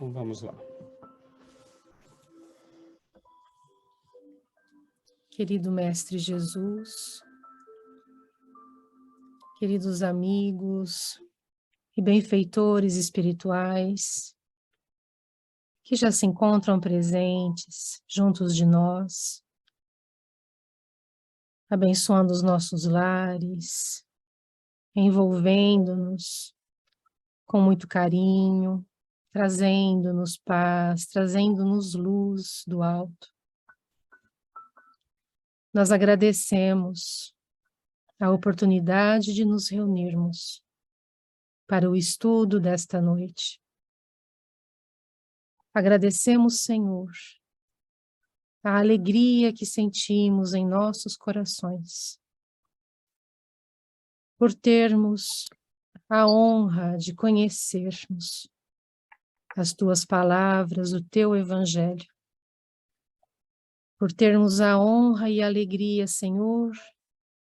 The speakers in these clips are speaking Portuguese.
Então vamos lá. Querido Mestre Jesus, queridos amigos e benfeitores espirituais que já se encontram presentes juntos de nós, abençoando os nossos lares, envolvendo-nos com muito carinho, trazendo-nos paz, trazendo-nos luz do alto. Nós agradecemos a oportunidade de nos reunirmos para o estudo desta noite. Agradecemos, Senhor, a alegria que sentimos em nossos corações, por termos a honra de conhecermos as Tuas palavras, o Teu Evangelho, por termos a honra e a alegria, Senhor,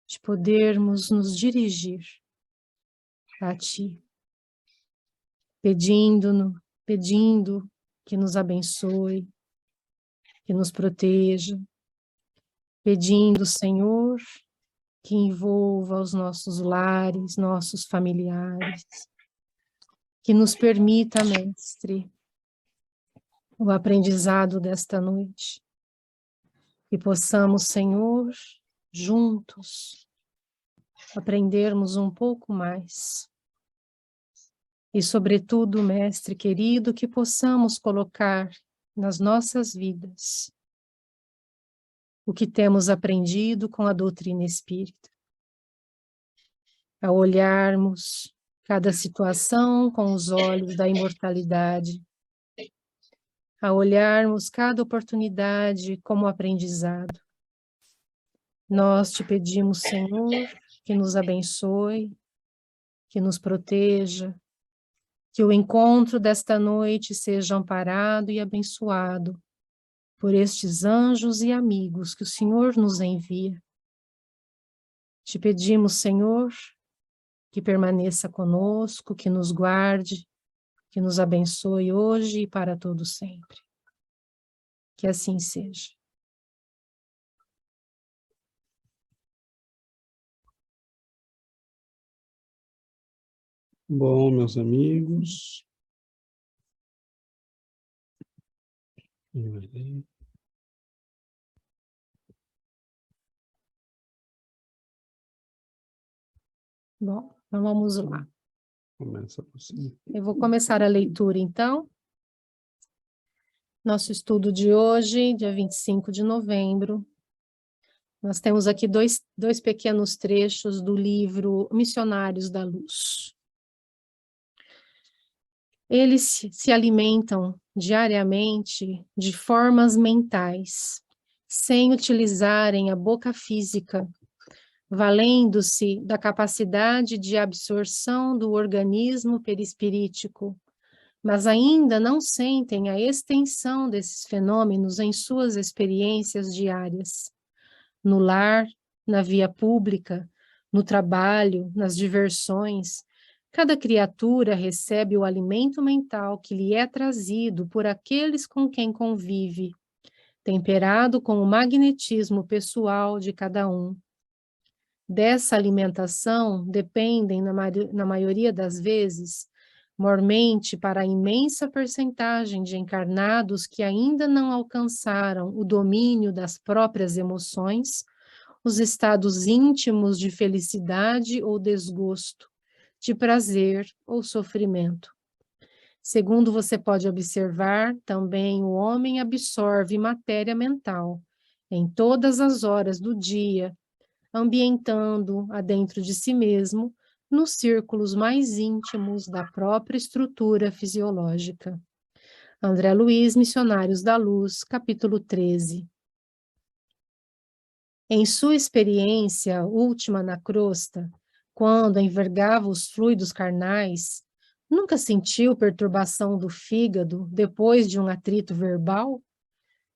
de podermos nos dirigir a Ti, pedindo que nos abençoe, que nos proteja, pedindo, Senhor, que envolva os nossos lares, nossos familiares, que nos permita, Mestre, o aprendizado desta noite, que possamos, Senhor, juntos, aprendermos um pouco mais. E, sobretudo, Mestre querido, que possamos colocar nas nossas vidas o que temos aprendido com a doutrina espírita. A olharmos cada situação com os olhos da imortalidade, a olharmos cada oportunidade como aprendizado. Nós te pedimos, Senhor, que nos abençoe, que nos proteja, que o encontro desta noite seja amparado e abençoado por estes anjos e amigos que o Senhor nos envia. Te pedimos, Senhor, que permaneça conosco, que nos guarde, que nos abençoe hoje e para todo sempre. Que assim seja. Bom, meus amigos. Bom, então vamos lá. Começa você. Eu vou começar a leitura, então. Nosso estudo de hoje, dia 25 de novembro. Nós temos aqui dois pequenos trechos do livro Missionários da Luz. Eles se alimentam diariamente de formas mentais, sem utilizarem a boca física, valendo-se da capacidade de absorção do organismo perispirítico, mas ainda não sentem a extensão desses fenômenos em suas experiências diárias. No lar, na via pública, no trabalho, nas diversões, cada criatura recebe o alimento mental que lhe é trazido por aqueles com quem convive, temperado com o magnetismo pessoal de cada um. Dessa alimentação dependem, na maioria das vezes, mormente para a imensa percentagem de encarnados que ainda não alcançaram o domínio das próprias emoções, os estados íntimos de felicidade ou desgosto, de prazer ou sofrimento. Segundo você pode observar, também o homem absorve matéria mental em todas as horas do dia, ambientando-a dentro de si mesmo, nos círculos mais íntimos da própria estrutura fisiológica. André Luiz, Missionários da Luz, capítulo 13. Em sua experiência última na crosta, quando envergava os fluidos carnais, nunca sentiu perturbação do fígado depois de um atrito verbal?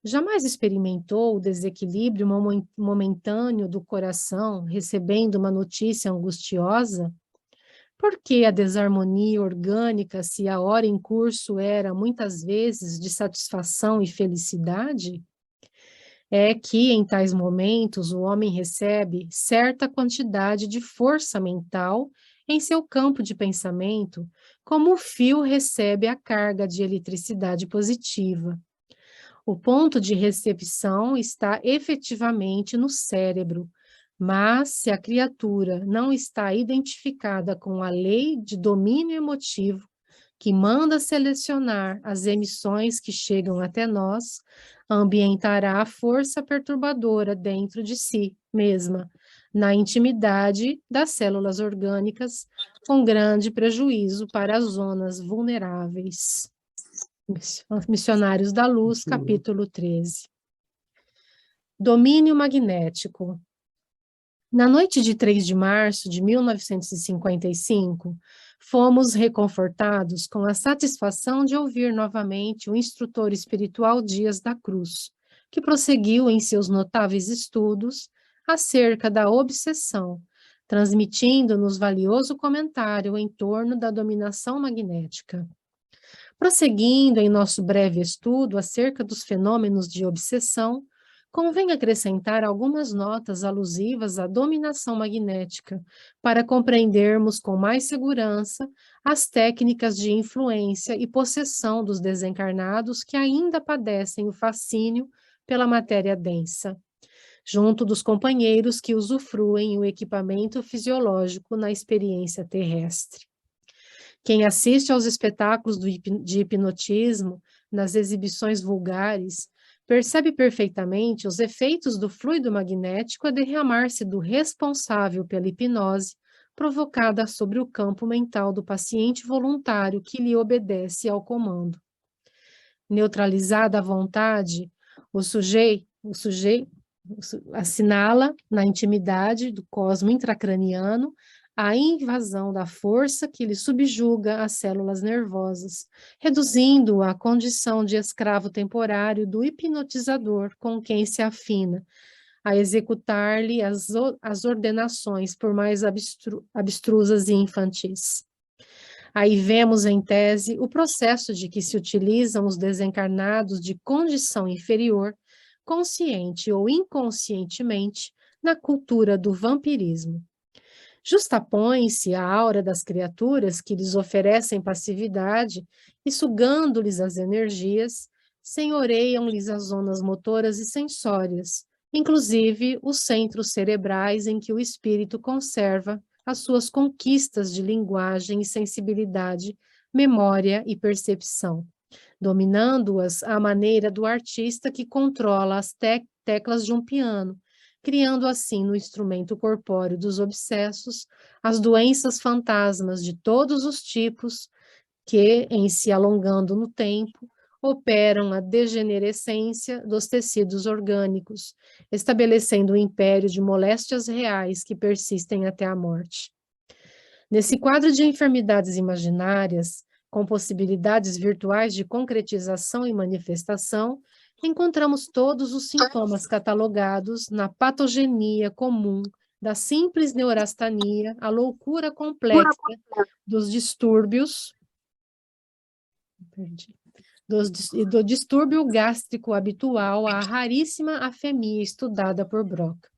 Jamais experimentou o desequilíbrio momentâneo do coração recebendo uma notícia angustiosa? Por que a desarmonia orgânica, se a hora em curso era, muitas vezes, de satisfação e felicidade? É que, em tais momentos, o homem recebe certa quantidade de força mental em seu campo de pensamento, como o fio recebe a carga de eletricidade positiva. O ponto de recepção está efetivamente no cérebro, mas se a criatura não está identificada com a lei de domínio emotivo, que manda selecionar as emissões que chegam até nós, ambientará a força perturbadora dentro de si mesma, na intimidade das células orgânicas, com grande prejuízo para as zonas vulneráveis. Missionários da Luz, capítulo 13. Domínio magnético. Na noite de 3 de março de 1955, fomos reconfortados com a satisfação de ouvir novamente o instrutor espiritual Dias da Cruz, que prosseguiu em seus notáveis estudos acerca da obsessão, transmitindo-nos valioso comentário em torno da dominação magnética. Prosseguindo em nosso breve estudo acerca dos fenômenos de obsessão, convém acrescentar algumas notas alusivas à dominação magnética, para compreendermos com mais segurança as técnicas de influência e possessão dos desencarnados que ainda padecem o fascínio pela matéria densa, junto dos companheiros que usufruem o equipamento fisiológico na experiência terrestre. Quem assiste aos espetáculos de hipnotismo, nas exibições vulgares, percebe perfeitamente os efeitos do fluido magnético a derramar-se do responsável pela hipnose provocada sobre o campo mental do paciente voluntário que lhe obedece ao comando. Neutralizada a vontade, o sujeito assinala na intimidade do cosmo intracraniano a invasão da força que lhe subjuga as células nervosas, reduzindo-o à condição de escravo temporário do hipnotizador com quem se afina, a executar-lhe as ordenações, por mais abstrusas e infantis. Aí vemos, em tese, o processo de que se utilizam os desencarnados de condição inferior, consciente ou inconscientemente, na cultura do vampirismo. Justapõe-se a aura das criaturas que lhes oferecem passividade e, sugando-lhes as energias, senhoreiam-lhes as zonas motoras e sensórias, inclusive os centros cerebrais em que o espírito conserva as suas conquistas de linguagem e sensibilidade, memória e percepção, dominando-as à maneira do artista que controla as teclas de um piano, criando assim no instrumento corpóreo dos obsessos as doenças fantasmas de todos os tipos que, em se alongando no tempo, operam a degenerescência dos tecidos orgânicos, estabelecendo um império de moléstias reais que persistem até a morte. Nesse quadro de enfermidades imaginárias, com possibilidades virtuais de concretização e manifestação, encontramos todos os sintomas catalogados na patogenia comum da simples neurastania, a loucura complexa dos distúrbios, do distúrbio gástrico habitual à raríssima afemia estudada por Broca.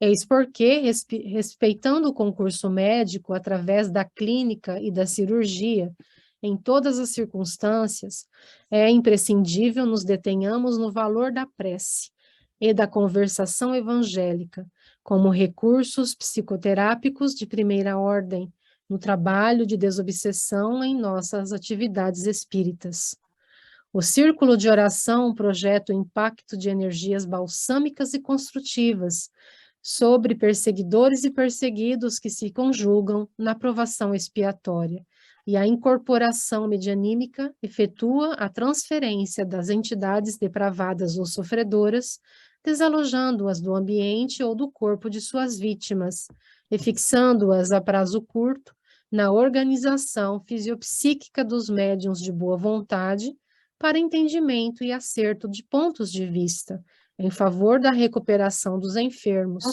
Eis porque, respeitando o concurso médico através da clínica e da cirurgia, em todas as circunstâncias, é imprescindível nos detenhamos no valor da prece e da conversação evangélica, como recursos psicoterápicos de primeira ordem, no trabalho de desobsessão em nossas atividades espíritas. O círculo de oração projeta o impacto de energias balsâmicas e construtivas sobre perseguidores e perseguidos que se conjugam na provação expiatória, e a incorporação medianímica efetua a transferência das entidades depravadas ou sofredoras, desalojando-as do ambiente ou do corpo de suas vítimas, e fixando-as a prazo curto na organização fisiopsíquica dos médiuns de boa vontade, para entendimento e acerto de pontos de vista, em favor da recuperação dos enfermos,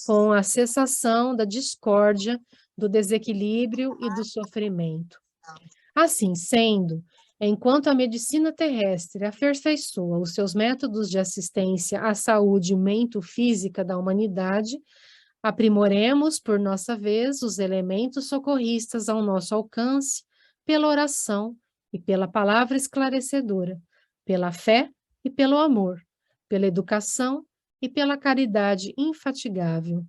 com a cessação da discórdia do desequilíbrio e do sofrimento. Assim sendo, enquanto a medicina terrestre aperfeiçoa os seus métodos de assistência à saúde mento-física da humanidade, aprimoremos, por nossa vez, os elementos socorristas ao nosso alcance pela oração e pela palavra esclarecedora, pela fé e pelo amor, pela educação e pela caridade infatigável.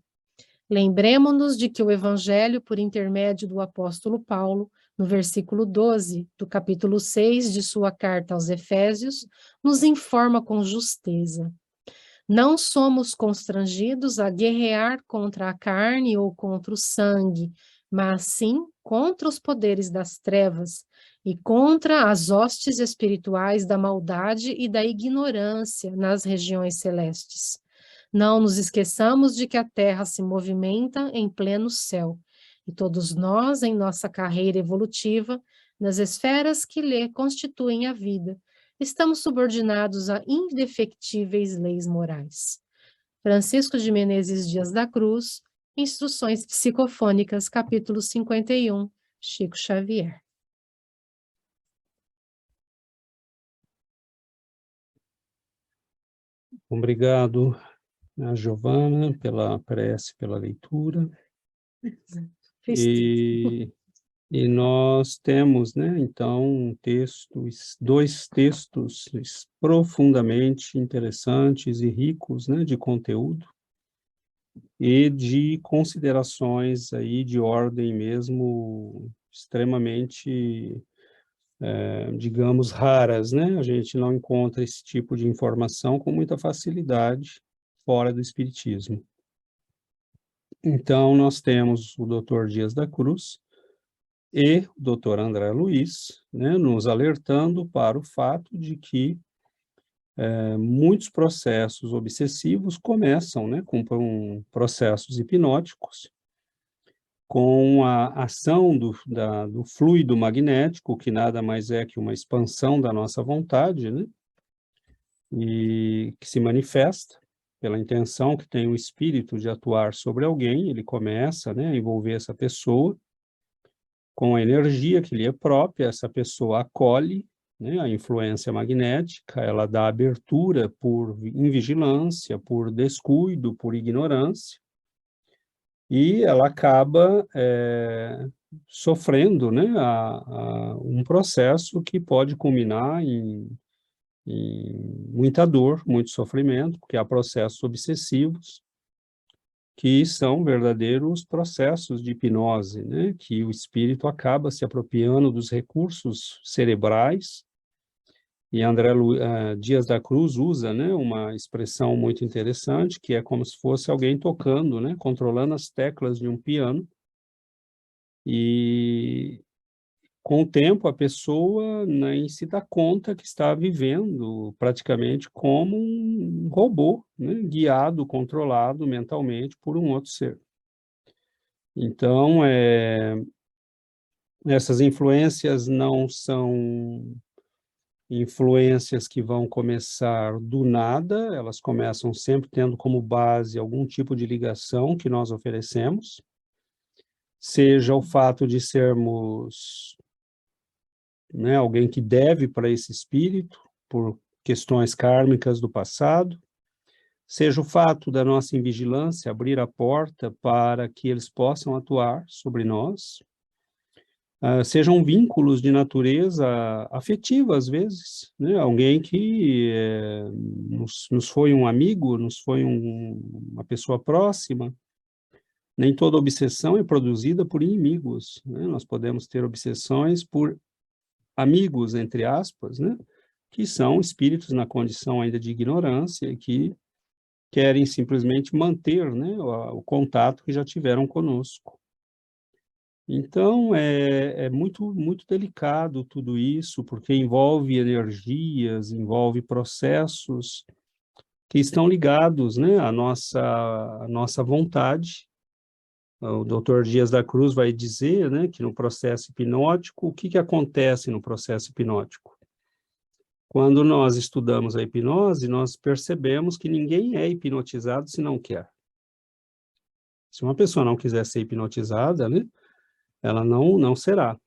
Lembremos-nos de que o Evangelho, por intermédio do apóstolo Paulo, no versículo 12 do capítulo 6 de sua carta aos Efésios, nos informa com justeza. Não somos constrangidos a guerrear contra a carne ou contra o sangue, mas sim contra os poderes das trevas e contra as hostes espirituais da maldade e da ignorância nas regiões celestes. Não nos esqueçamos de que a Terra se movimenta em pleno céu, e todos nós, em nossa carreira evolutiva, nas esferas que lhe constituem a vida, estamos subordinados a indefectíveis leis morais. Francisco de Menezes Dias da Cruz, Instruções Psicofônicas, capítulo 51, Chico Xavier. Obrigado, a Giovana, pela prece, pela leitura. E nós temos, né, então, dois textos profundamente interessantes e ricos, né, de conteúdo e de considerações aí de ordem mesmo extremamente, digamos, raras, né? A gente não encontra esse tipo de informação com muita facilidade fora do Espiritismo. Então, nós temos o Dr. Dias da Cruz e o Dr. André Luiz, né, nos alertando para o fato de que muitos processos obsessivos começam, né, com processos hipnóticos, com a ação do fluido magnético, que nada mais é que uma expansão da nossa vontade, né, e que se manifesta pela intenção que tem o espírito de atuar sobre alguém. Ele começa, né, a envolver essa pessoa com a energia que lhe é própria. Essa pessoa acolhe, né, a influência magnética, ela dá abertura por invigilância, por descuido, por ignorância, e ela acaba sofrendo, né, um processo que pode culminar em muita dor, muito sofrimento, porque há processos obsessivos que são verdadeiros processos de hipnose, né, que o espírito acaba se apropriando dos recursos cerebrais. E Dias da Cruz usa, né, uma expressão muito interessante, que é como se fosse alguém tocando, né, controlando as teclas de um piano, e com o tempo a pessoa nem se dá conta que está vivendo praticamente como um robô, né, guiado, controlado mentalmente por um outro ser. Então, essas influências não são influências que vão começar do nada, elas começam sempre tendo como base algum tipo de ligação que nós oferecemos, seja o fato de sermos, né, alguém que deve para esse espírito, por questões kármicas do passado, seja o fato da nossa invigilância abrir a porta para que eles possam atuar sobre nós, sejam vínculos de natureza afetiva, às vezes, né? Alguém que nos foi um amigo, nos foi uma pessoa próxima. Nem toda obsessão é produzida por inimigos, né? Nós podemos ter obsessões por amigos, entre aspas, né? Que são espíritos na condição ainda de ignorância e que querem simplesmente manter, né, o contato que já tiveram conosco. Então, é muito, muito delicado tudo isso, porque envolve energias, envolve processos que estão ligados, né, à nossa vontade. O Dr. Dias da Cruz vai dizer, né, que no processo hipnótico, o que acontece no processo hipnótico? Quando nós estudamos a hipnose, nós percebemos que ninguém é hipnotizado se não quer. Se uma pessoa não quiser ser hipnotizada, né, ela não será.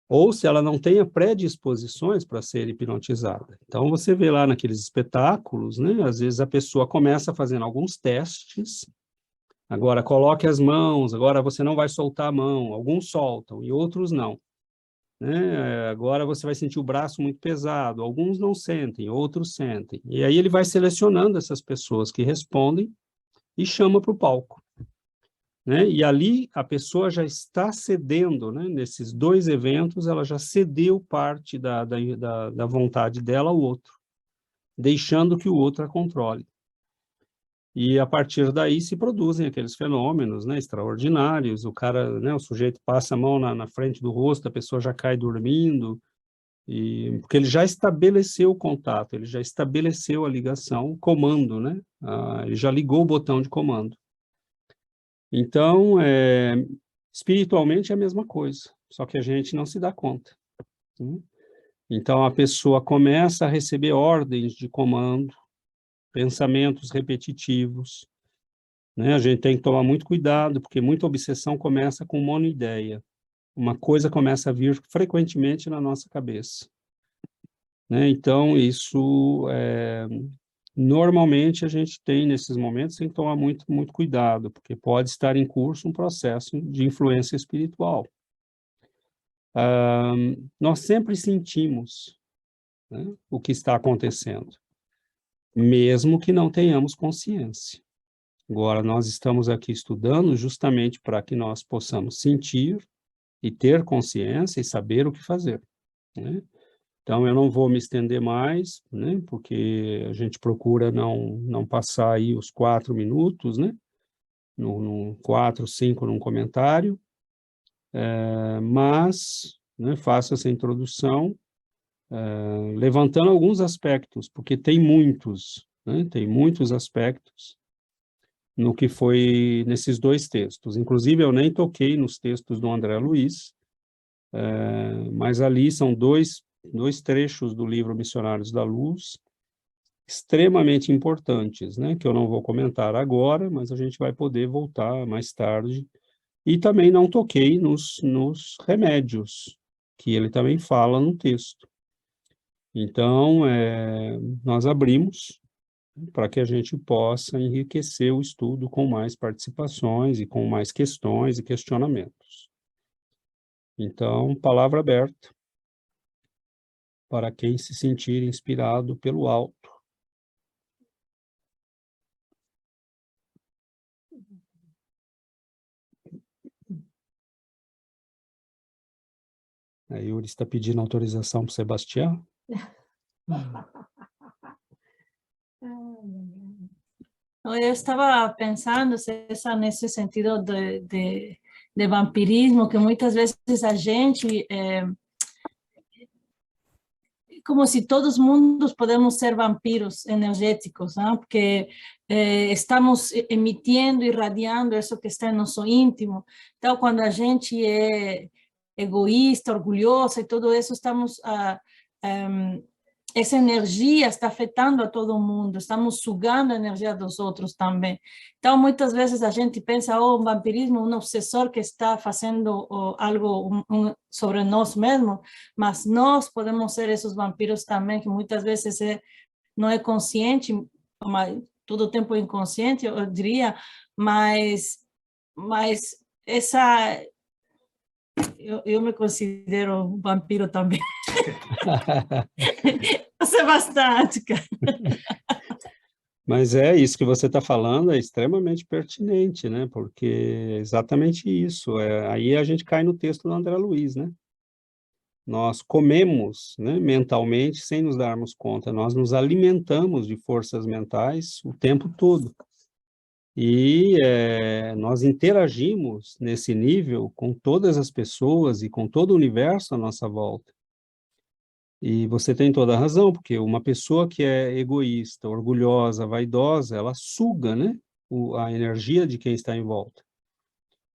Ou se ela não tenha predisposições para ser hipnotizada. Então, você vê lá naqueles espetáculos, né, às vezes a pessoa começa fazendo alguns testes, agora coloque as mãos, agora você não vai soltar a mão, alguns soltam e outros não. Né? Agora você vai sentir o braço muito pesado, alguns não sentem, outros sentem. E aí ele vai selecionando essas pessoas que respondem e chama para o palco. Né? E ali a pessoa já está cedendo, né? Nesses dois eventos, ela já cedeu parte da vontade dela ao outro, deixando que o outro a controle. E a partir daí se produzem aqueles fenômenos, né, extraordinários. O cara, né, o sujeito passa a mão na frente do rosto, a pessoa já cai dormindo, porque ele já estabeleceu o contato, ele já estabeleceu a ligação, o comando, né? Ele já ligou o botão de comando. Então, espiritualmente é a mesma coisa, só que a gente não se dá conta. Né? Então, a pessoa começa a receber ordens de comando, pensamentos repetitivos, né? A gente tem que tomar muito cuidado, porque muita obsessão começa com monoideia. Uma coisa começa a vir frequentemente na nossa cabeça. Né? Então, isso, normalmente, a gente tem, nesses momentos, tem que tomar muito, muito cuidado, porque pode estar em curso um processo de influência espiritual. Nós sempre sentimos, né, o que está acontecendo, mesmo que não tenhamos consciência. Agora, nós estamos aqui estudando justamente para que nós possamos sentir e ter consciência e saber o que fazer. Né? Então, eu não vou me estender mais, né, porque a gente procura não passar aí os 4 minutos, né, no 4, 5 num comentário, mas, né, faço essa introdução, levantando alguns aspectos, porque tem muitos, né, tem muitos aspectos no que foi nesses 2 textos. Inclusive, eu nem toquei nos textos do André Luiz, mas ali são dois trechos do livro Missionários da Luz, extremamente importantes, né, que eu não vou comentar agora, mas a gente vai poder voltar mais tarde. E também não toquei nos remédios, que ele também fala no texto. Então, nós abrimos para que a gente possa enriquecer o estudo com mais participações e com mais questões e questionamentos. Então, palavra aberta para quem se sentir inspirado pelo alto. A Yuri está pedindo autorização para o Sebastião. Eu estava pensando nesse sentido de vampirismo, que muitas vezes a gente, como se todos mundos podemos ser vampiros energéticos, né? Porque estamos emitindo, irradiando isso que está em nosso íntimo. Então, quando a gente é egoísta, orgulhosa e tudo isso, estamos essa energia está afetando a todo mundo, estamos sugando a energia dos outros também. Então, muitas vezes a gente pensa, o vampirismo é um obsessor que está fazendo algo sobre nós mesmos, mas nós podemos ser esses vampiros também, que muitas vezes não é consciente, mas todo o tempo inconsciente, eu diria, mas essa... Eu me considero um vampiro também. Você é bastante, cara. Mas isso que você está falando é extremamente pertinente, né? Porque é exatamente isso. Aí a gente cai no texto do André Luiz, né? Nós comemos, né, mentalmente sem nos darmos conta. Nós nos alimentamos de forças mentais o tempo todo. E nós interagimos nesse nível com todas as pessoas e com todo o universo à nossa volta. E você tem toda a razão, porque uma pessoa que é egoísta, orgulhosa, vaidosa, ela suga, né, a energia de quem está em volta.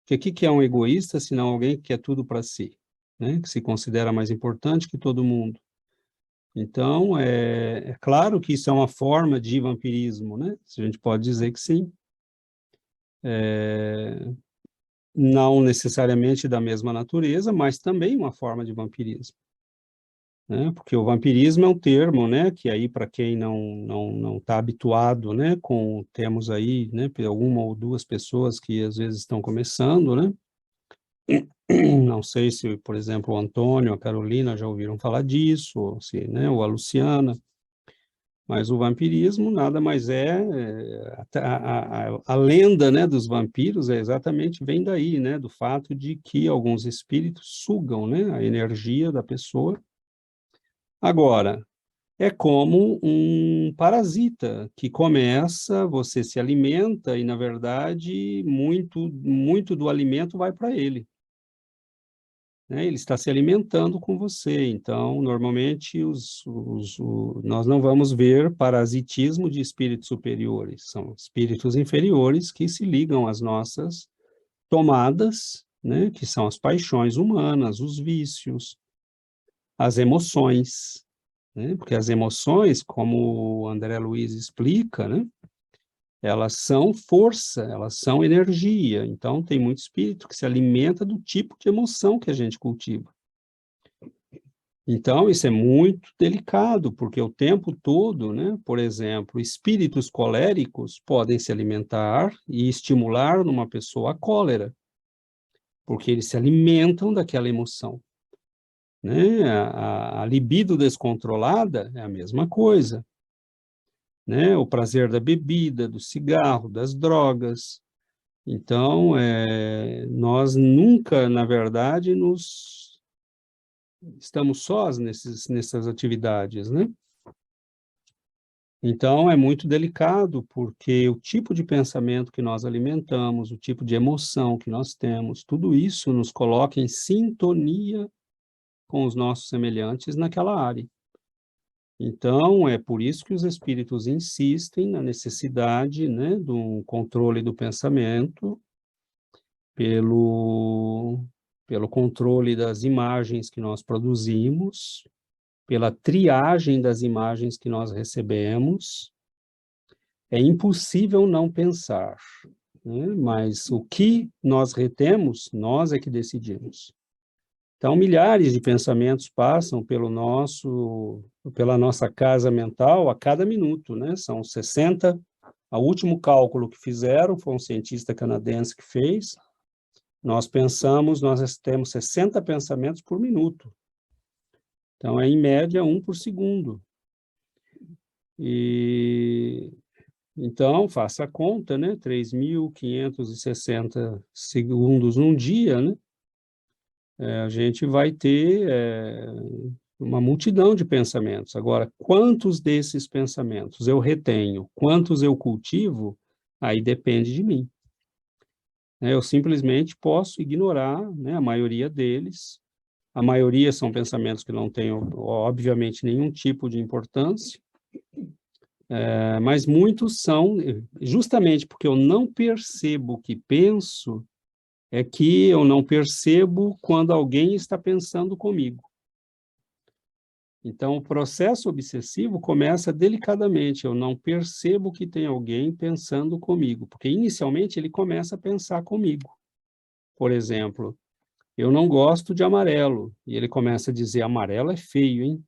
Porque o que é um egoísta, senão alguém que quer tudo para si, né, que se considera mais importante que todo mundo. Então, é claro que isso é uma forma de vampirismo, né? A gente pode dizer que sim. não necessariamente da mesma natureza, mas também uma forma de vampirismo, né? Porque o vampirismo é um termo, né, que aí para quem não está habituado, né, temos aí, né, uma ou duas pessoas que às vezes estão começando, né? Não sei se, por exemplo, o Antônio, a Carolina já ouviram falar disso, ou se, né, ou a Luciana, mas o vampirismo nada mais a lenda, né, dos vampiros exatamente vem daí, né, do fato de que alguns espíritos sugam, né, a energia da pessoa. Agora, é como um parasita que começa, você se alimenta e, na verdade, muito do alimento vai para ele, né? Ele está se alimentando com você. Então, normalmente, nós não vamos ver parasitismo de espíritos superiores. São espíritos inferiores que se ligam às nossas tomadas, né? Que são as paixões humanas, os vícios, as emoções, né? Porque as emoções, como o André Luiz explica, né? Elas são força, elas são energia. Então, tem muito espírito que se alimenta do tipo de emoção que a gente cultiva. Então, isso é muito delicado, porque o tempo todo, né, por exemplo, espíritos coléricos podem se alimentar e estimular numa pessoa a cólera, porque eles se alimentam daquela emoção, né? A libido descontrolada é a mesma coisa, né? O prazer da bebida, do cigarro, das drogas. Então, nós nunca, na verdade, estamos sós nessas atividades, né? Então, é muito delicado, porque o tipo de pensamento que nós alimentamos, o tipo de emoção que nós temos, tudo isso nos coloca em sintonia com os nossos semelhantes naquela área. Então, é por isso que os espíritos insistem na necessidade, né, do controle do pensamento, pelo controle das imagens que nós produzimos, pela triagem das imagens que nós recebemos. É impossível não pensar, né? Mas o que nós retemos, nós é que decidimos. Então, milhares de pensamentos passam pela nossa casa mental a cada minuto, né? São 60, o último cálculo que fizeram foi um cientista canadense que fez. Nós temos 60 pensamentos por minuto. Então, é em média 1 por segundo. Então, faça a conta, né? 3.560 segundos num dia, né? A gente vai ter uma multidão de pensamentos. Agora, quantos desses pensamentos eu retenho, quantos eu cultivo, aí depende de mim. Eu simplesmente posso ignorar, né, a maioria deles. A maioria são pensamentos que não têm, obviamente, nenhum tipo de importância, mas muitos são, justamente porque eu não percebo o que penso, é que eu não percebo quando alguém está pensando comigo. Então, o processo obsessivo começa delicadamente, eu não percebo que tem alguém pensando comigo, porque inicialmente ele começa a pensar comigo. Por exemplo, eu não gosto de amarelo, e ele começa a dizer, amarelo é feio, hein?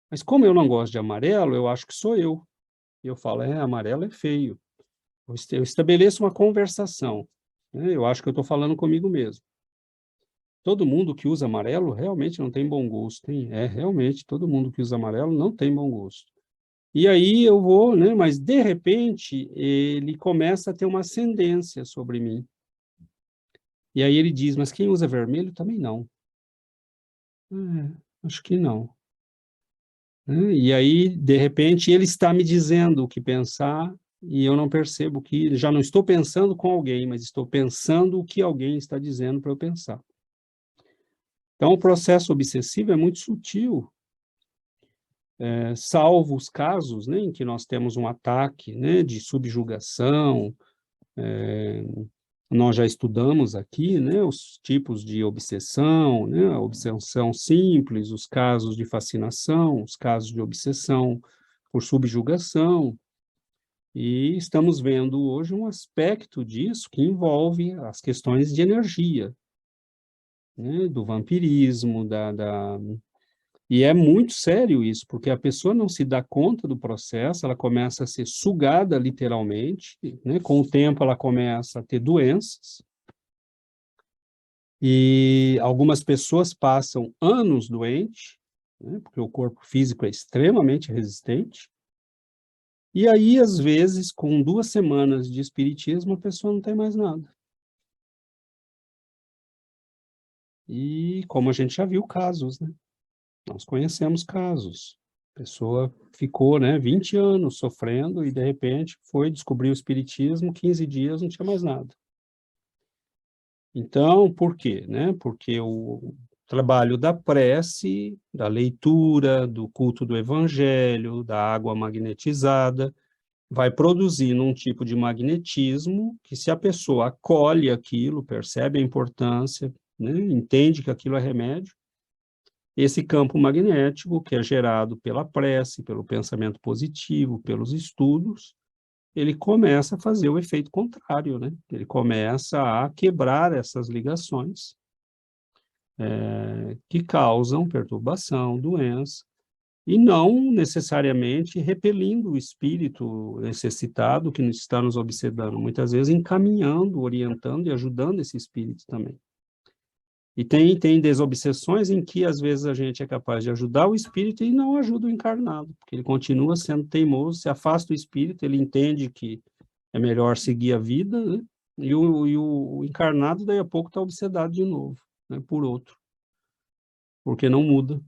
Mas como eu não gosto de amarelo, eu acho que sou eu. E eu falo, amarelo é feio. Eu estabeleço uma conversação, né? Eu acho que eu estou falando comigo mesmo. Todo mundo que usa amarelo realmente não tem bom gosto, hein? Realmente, todo mundo que usa amarelo não tem bom gosto. E aí eu vou, né? Mas, de repente, ele começa a ter uma ascendência sobre mim. E aí ele diz, mas quem usa vermelho também não. Acho que não. E aí, de repente, ele está me dizendo o que pensar e eu não percebo que já não estou pensando com alguém, mas estou pensando o que alguém está dizendo para eu pensar. Então, o processo obsessivo é muito sutil, salvo os casos, né, em que nós temos um ataque, né, de subjugação. Nós já estudamos aqui, né, os tipos de obsessão, né, a obsessão simples, os casos de fascinação, os casos de obsessão por subjugação. E estamos vendo hoje um aspecto disso que envolve as questões de energia, né, do vampirismo, E é muito sério isso, porque a pessoa não se dá conta do processo, ela começa a ser sugada literalmente, né? Com o tempo ela começa a ter doenças, e algumas pessoas passam anos doentes, né? Porque o corpo físico é extremamente resistente, e aí, às vezes, com 2 semanas de espiritismo, a pessoa não tem mais nada. E como a gente já viu casos, né? Nós conhecemos casos. A pessoa ficou, né, 20 anos sofrendo e, de repente, foi descobrir o espiritismo, 15 dias, não tinha mais nada. Então, por quê? Né? Porque o trabalho da prece, da leitura, do culto do evangelho, da água magnetizada, vai produzindo um tipo de magnetismo que, se a pessoa acolhe aquilo, percebe a importância, né, entende que aquilo é remédio, esse campo magnético, que é gerado pela prece, pelo pensamento positivo, pelos estudos, ele começa a fazer o efeito contrário, né? Ele começa a quebrar essas ligações que causam perturbação, doença, e não necessariamente repelindo o espírito necessitado que está nos obsedando, muitas vezes encaminhando, orientando e ajudando esse espírito também. E tem desobsessões em que, às vezes, a gente é capaz de ajudar o espírito e não ajuda o encarnado, porque ele continua sendo teimoso, se afasta do espírito, ele entende que é melhor seguir a vida, né? E o encarnado, daí a pouco, está obsedado de novo, né, por outro, porque não muda.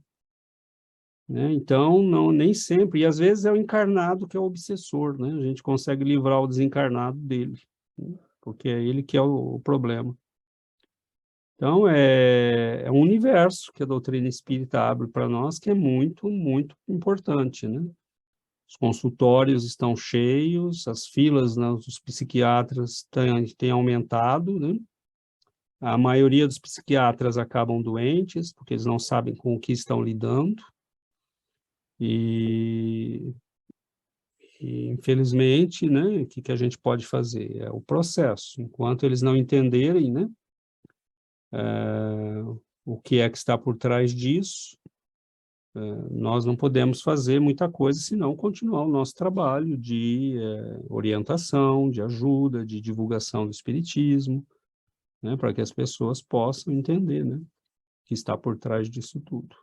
Né? Então, não, nem sempre, e às vezes é o encarnado que é o obsessor, né? A gente consegue livrar o desencarnado dele, né? Porque é ele que é o problema. Então, é um universo que a doutrina espírita abre para nós que é muito, muito importante, né? Os consultórios estão cheios, as filas, né, dos psiquiatras têm aumentado, né? A maioria dos psiquiatras acabam doentes, porque eles não sabem com o que estão lidando, e, infelizmente, né, o que a gente pode fazer? É o processo. Enquanto eles não entenderem, né, o que é que está por trás disso, nós não podemos fazer muita coisa, senão continuar o nosso trabalho de orientação, de ajuda, de divulgação do espiritismo, né, para que as pessoas possam entender, né, o que está por trás disso tudo.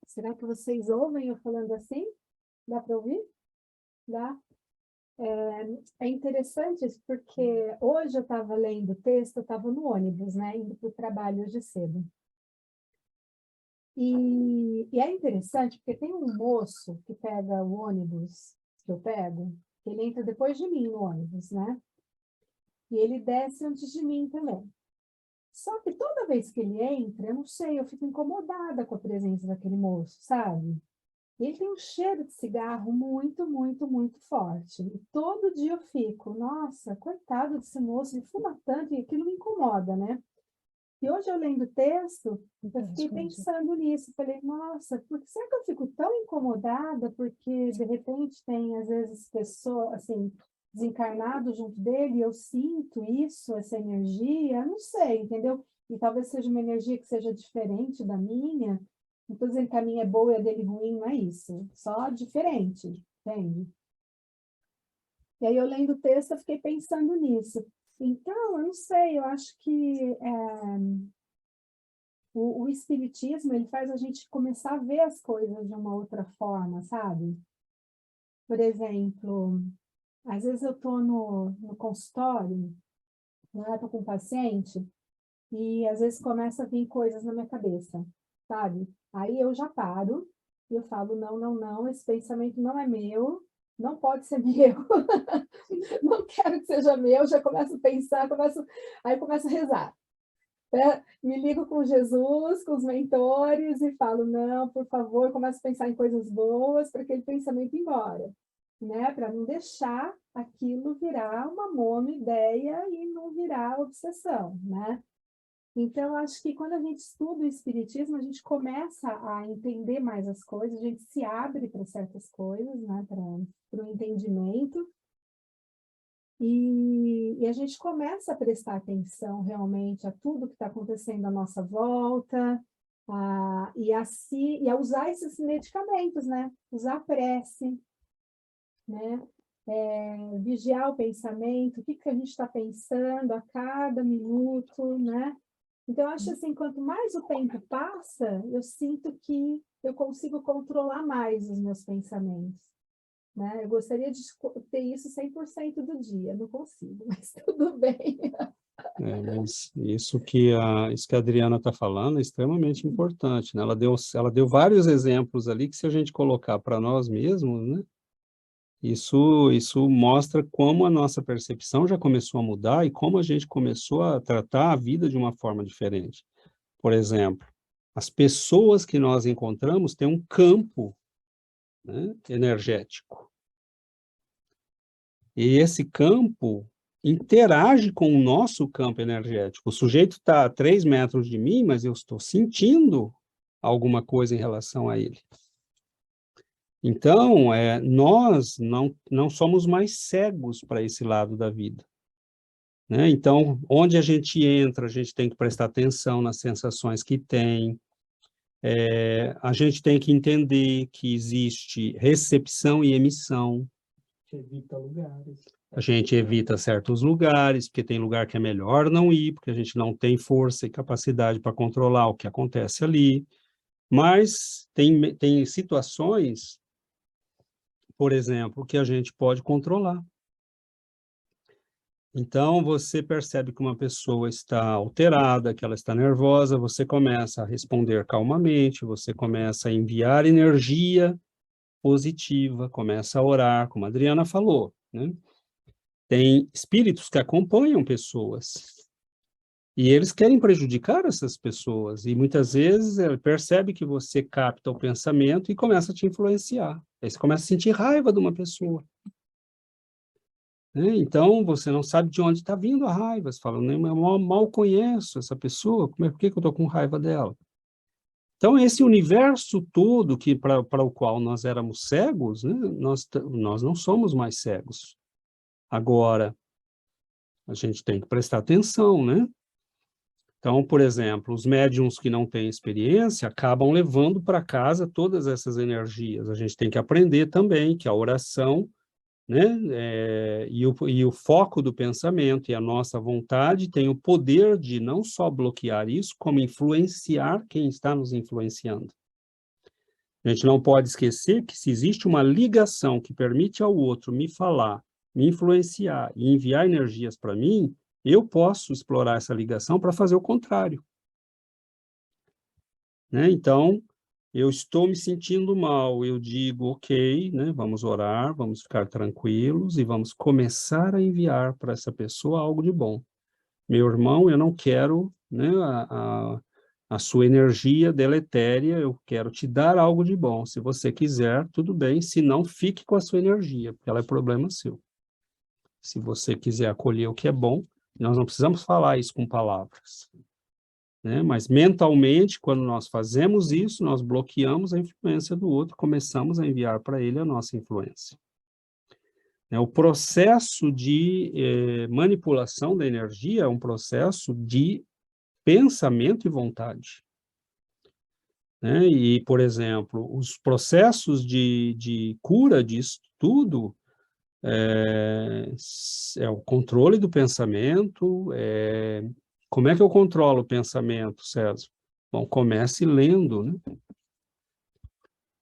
Será que vocês ouvem eu falando assim? Dá para ouvir? Dá? É interessante isso, porque hoje eu estava lendo o texto, eu estava no ônibus, né, indo para o trabalho hoje cedo. E é interessante, porque tem um moço que pega o ônibus que eu pego, que ele entra depois de mim no ônibus, né? E ele desce antes de mim também. Só que toda vez que ele entra, eu não sei, eu fico incomodada com a presença daquele moço, sabe? Ele tem um cheiro de cigarro muito, muito, muito forte. E todo dia eu fico, nossa, coitado desse moço, ele fuma tanto e aquilo me incomoda, né? E hoje eu lendo o texto, eu fiquei pensando nisso. Falei, nossa, por que será que eu fico tão incomodada? Porque, de repente, tem, às vezes, pessoas, assim, desencarnado junto dele, e eu sinto isso, essa energia, não sei, entendeu? E talvez seja uma energia que seja diferente da minha. Não estou dizendo que a minha é boa e a dele ruim, não é isso. Só diferente, entende? E aí, eu lendo o texto, eu fiquei pensando nisso. Então, eu não sei, eu acho que o espiritismo, ele faz a gente começar a ver as coisas de uma outra forma, sabe? Por exemplo, às vezes eu estou no consultório, né, estou com um paciente, e às vezes começa a vir coisas na minha cabeça, sabe? Aí eu já paro e eu falo, não, não, não, esse pensamento não é meu, não pode ser meu, não quero que seja meu, já começo a pensar, aí começo a rezar. Me ligo com Jesus, com os mentores e falo, não, por favor, começo a pensar em coisas boas para aquele pensamento ir embora, né? Para não deixar aquilo virar uma monoideia e não virar obsessão, né? Então, acho que quando a gente estuda o espiritismo, a gente começa a entender mais as coisas, a gente se abre para certas coisas, né, para o entendimento, e a gente começa a prestar atenção realmente a tudo que está acontecendo à nossa volta, e a usar esses medicamentos, né? Usar a prece, né? Vigiar o pensamento, o que a gente está pensando a cada minuto, né? Então, eu acho assim, quanto mais o tempo passa, eu sinto que eu consigo controlar mais os meus pensamentos, né? Eu gostaria de ter isso 100% do dia, não consigo, mas tudo bem. Mas isso que a Adriana está falando é extremamente importante, né? Ela deu vários exemplos ali que, se a gente colocar para nós mesmos, né? Isso mostra como a nossa percepção já começou a mudar e como a gente começou a tratar a vida de uma forma diferente. Por exemplo, as pessoas que nós encontramos têm um campo, né, energético. E esse campo interage com o nosso campo energético. O sujeito está a 3 metros de mim, mas eu estou sentindo alguma coisa em relação a ele. Então, nós não somos mais cegos para esse lado da vida, né? Então, onde a gente entra, a gente tem que prestar atenção nas sensações que tem. A gente tem que entender que existe recepção e emissão. Evita lugares. A gente evita certos lugares, porque tem lugar que é melhor não ir, porque a gente não tem força e capacidade para controlar o que acontece ali. Mas tem situações, por exemplo, que a gente pode controlar. Então, você percebe que uma pessoa está alterada, que ela está nervosa, você começa a responder calmamente, você começa a enviar energia positiva, começa a orar, como a Adriana falou, né? Tem espíritos que acompanham pessoas, e eles querem prejudicar essas pessoas, e muitas vezes ele percebe que você capta o pensamento e começa a te influenciar. Aí você começa a sentir raiva de uma pessoa, né? Então, você não sabe de onde está vindo a raiva. Você fala, eu mal conheço essa pessoa, por que eu estou com raiva dela? Então, esse universo todo para o qual nós éramos cegos, né? Nós não somos mais cegos. Agora, a gente tem que prestar atenção, né? Então, por exemplo, os médiums que não têm experiência acabam levando para casa todas essas energias. A gente tem que aprender também que a oração, né, e o foco do pensamento e a nossa vontade tem o poder de não só bloquear isso, como influenciar quem está nos influenciando. A gente não pode esquecer que, se existe uma ligação que permite ao outro me falar, me influenciar e enviar energias para mim, eu posso explorar essa ligação para fazer o contrário, né? Então, eu estou me sentindo mal, eu digo, ok, né, vamos orar, vamos ficar tranquilos e vamos começar a enviar para essa pessoa algo de bom. Meu irmão, eu não quero, né, a sua energia deletéria, eu quero te dar algo de bom. Se você quiser, tudo bem, se não, fique com a sua energia, porque ela é problema seu. Se você quiser acolher o que é bom, nós não precisamos falar isso com palavras, né? Mas mentalmente, quando nós fazemos isso, nós bloqueamos a influência do outro, começamos a enviar para ele a nossa influência. O processo de manipulação da energia é um processo de pensamento e vontade, né? E, por exemplo, os processos de cura disso tudo é o controle do pensamento. Como é que eu controlo o pensamento, César? Bom, comece lendo, né?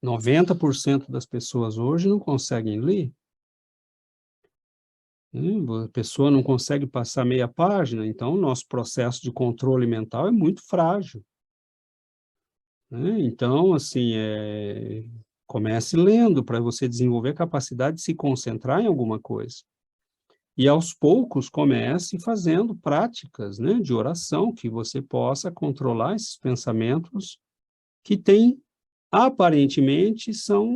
90% das pessoas hoje não conseguem ler. A pessoa não consegue passar meia página, então o nosso processo de controle mental é muito frágil, né? Então, assim, comece lendo para você desenvolver a capacidade de se concentrar em alguma coisa. E, aos poucos, comece fazendo práticas, né, de oração, que você possa controlar esses pensamentos que aparentemente, são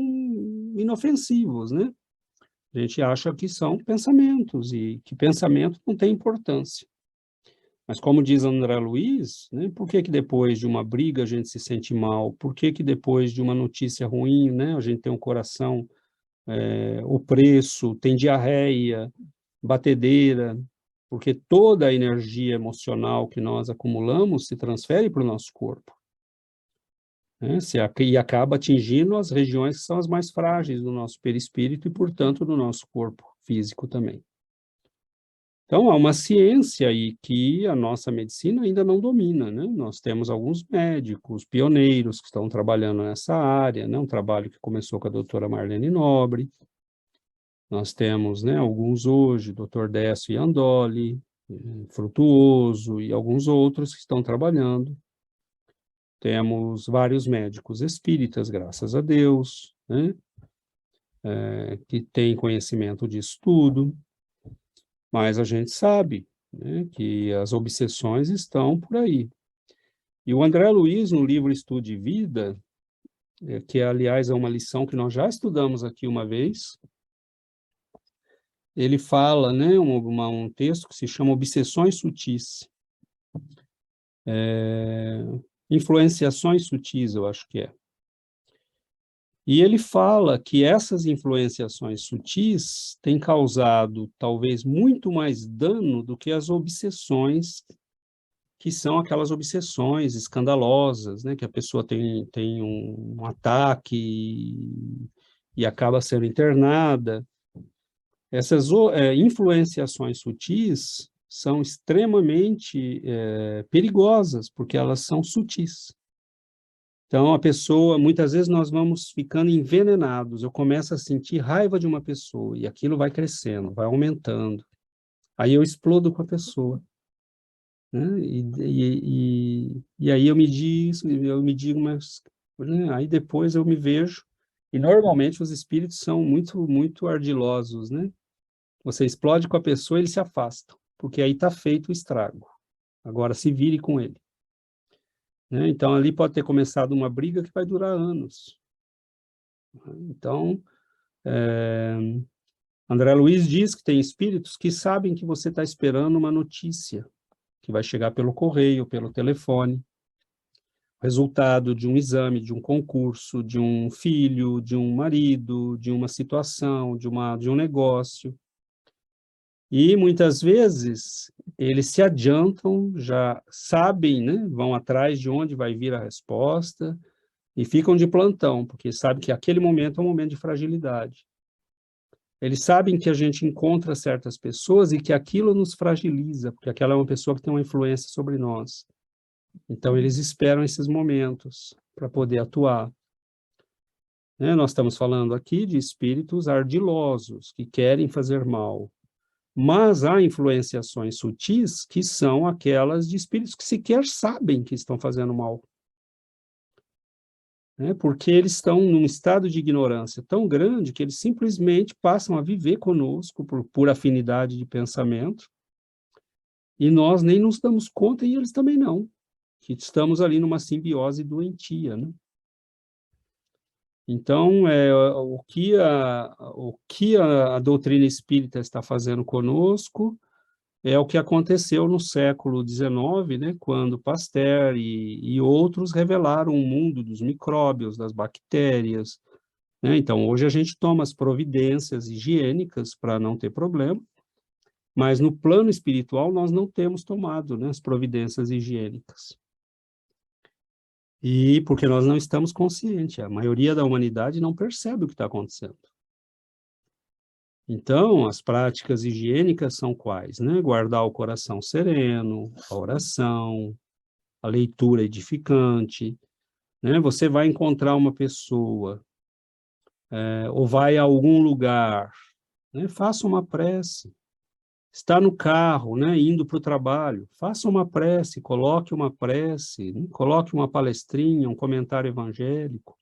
inofensivos, né? A gente acha que são pensamentos e que pensamento não tem importância. Mas como diz André Luiz, né, por que que depois de uma briga a gente se sente mal? Por que que depois de uma notícia ruim, né, a gente tem um coração opresso, tem diarreia, batedeira? Porque toda a energia emocional que nós acumulamos se transfere para o nosso corpo, né? E acaba atingindo as regiões que são as mais frágeis do nosso perispírito e, portanto, do nosso corpo físico também. Então, há uma ciência aí que a nossa medicina ainda não domina, né? Nós temos alguns médicos pioneiros que estão trabalhando nessa área, né? Um trabalho que começou com a doutora Marlene Nobre. Nós temos, né, alguns hoje, Dr. Décio Iandoli, Frutuoso e alguns outros que estão trabalhando. Temos vários médicos espíritas, graças a Deus, né? Que têm conhecimento disso tudo. Mas a gente sabe, né, que as obsessões estão por aí. E o André Luiz, no livro Estude Vida, que aliás é uma lição que nós já estudamos aqui uma vez, ele fala, né, um texto que se chama Obsessões Sutis. Influenciações sutis, eu acho que é. E ele fala que essas influenciações sutis têm causado talvez muito mais dano do que as obsessões, que são aquelas obsessões escandalosas, né, que a pessoa tem um ataque e acaba sendo internada. Essas influenciações sutis são extremamente perigosas, porque elas são sutis. Então, a pessoa, muitas vezes nós vamos ficando envenenados, eu começo a sentir raiva de uma pessoa, e aquilo vai crescendo, vai aumentando. Aí eu explodo com a pessoa, né? E aí eu me digo, mas... né? Aí depois eu me vejo, e normalmente os espíritos são muito, muito ardilosos, né? Você explode com a pessoa, eles se afastam, porque aí está feito o estrago. Agora se vire com ele. Né? Então, ali pode ter começado uma briga que vai durar anos. Então, André Luiz diz que tem espíritos que sabem que você está esperando uma notícia, que vai chegar pelo correio, pelo telefone, resultado de um exame, de um concurso, de um filho, de um marido, de uma situação, de um negócio. E, muitas vezes, eles se adiantam, já sabem, né? Vão atrás de onde vai vir a resposta e ficam de plantão, porque sabem que aquele momento é um momento de fragilidade. Eles sabem que a gente encontra certas pessoas e que aquilo nos fragiliza, porque aquela é uma pessoa que tem uma influência sobre nós. Então, eles esperam esses momentos para poder atuar. Né? Nós estamos falando aqui de espíritos ardilosos, que querem fazer mal. Mas há influenciações sutis que são aquelas de espíritos que sequer sabem que estão fazendo mal. Né? Porque eles estão num estado de ignorância tão grande que eles simplesmente passam a viver conosco por afinidade de pensamento e nós nem nos damos conta e eles também não, que estamos ali numa simbiose doentia, né? Então, o que a doutrina espírita está fazendo conosco é o que aconteceu no século XIX, né, quando Pasteur e outros revelaram o mundo dos micróbios, das bactérias, né? Então, hoje a gente toma as providências higiênicas para não ter problema, mas no plano espiritual nós não temos tomado, né, as providências higiênicas. E porque nós não estamos conscientes, a maioria da humanidade não percebe o que está acontecendo. Então, as práticas higiênicas são quais, né? Guardar o coração sereno, a oração, a leitura edificante, né? Você vai encontrar uma pessoa, ou vai a algum lugar, né? Faça uma prece. Está no carro, né? Indo para o trabalho, faça uma prece, coloque uma prece, né? Coloque uma palestrinha, um comentário evangélico.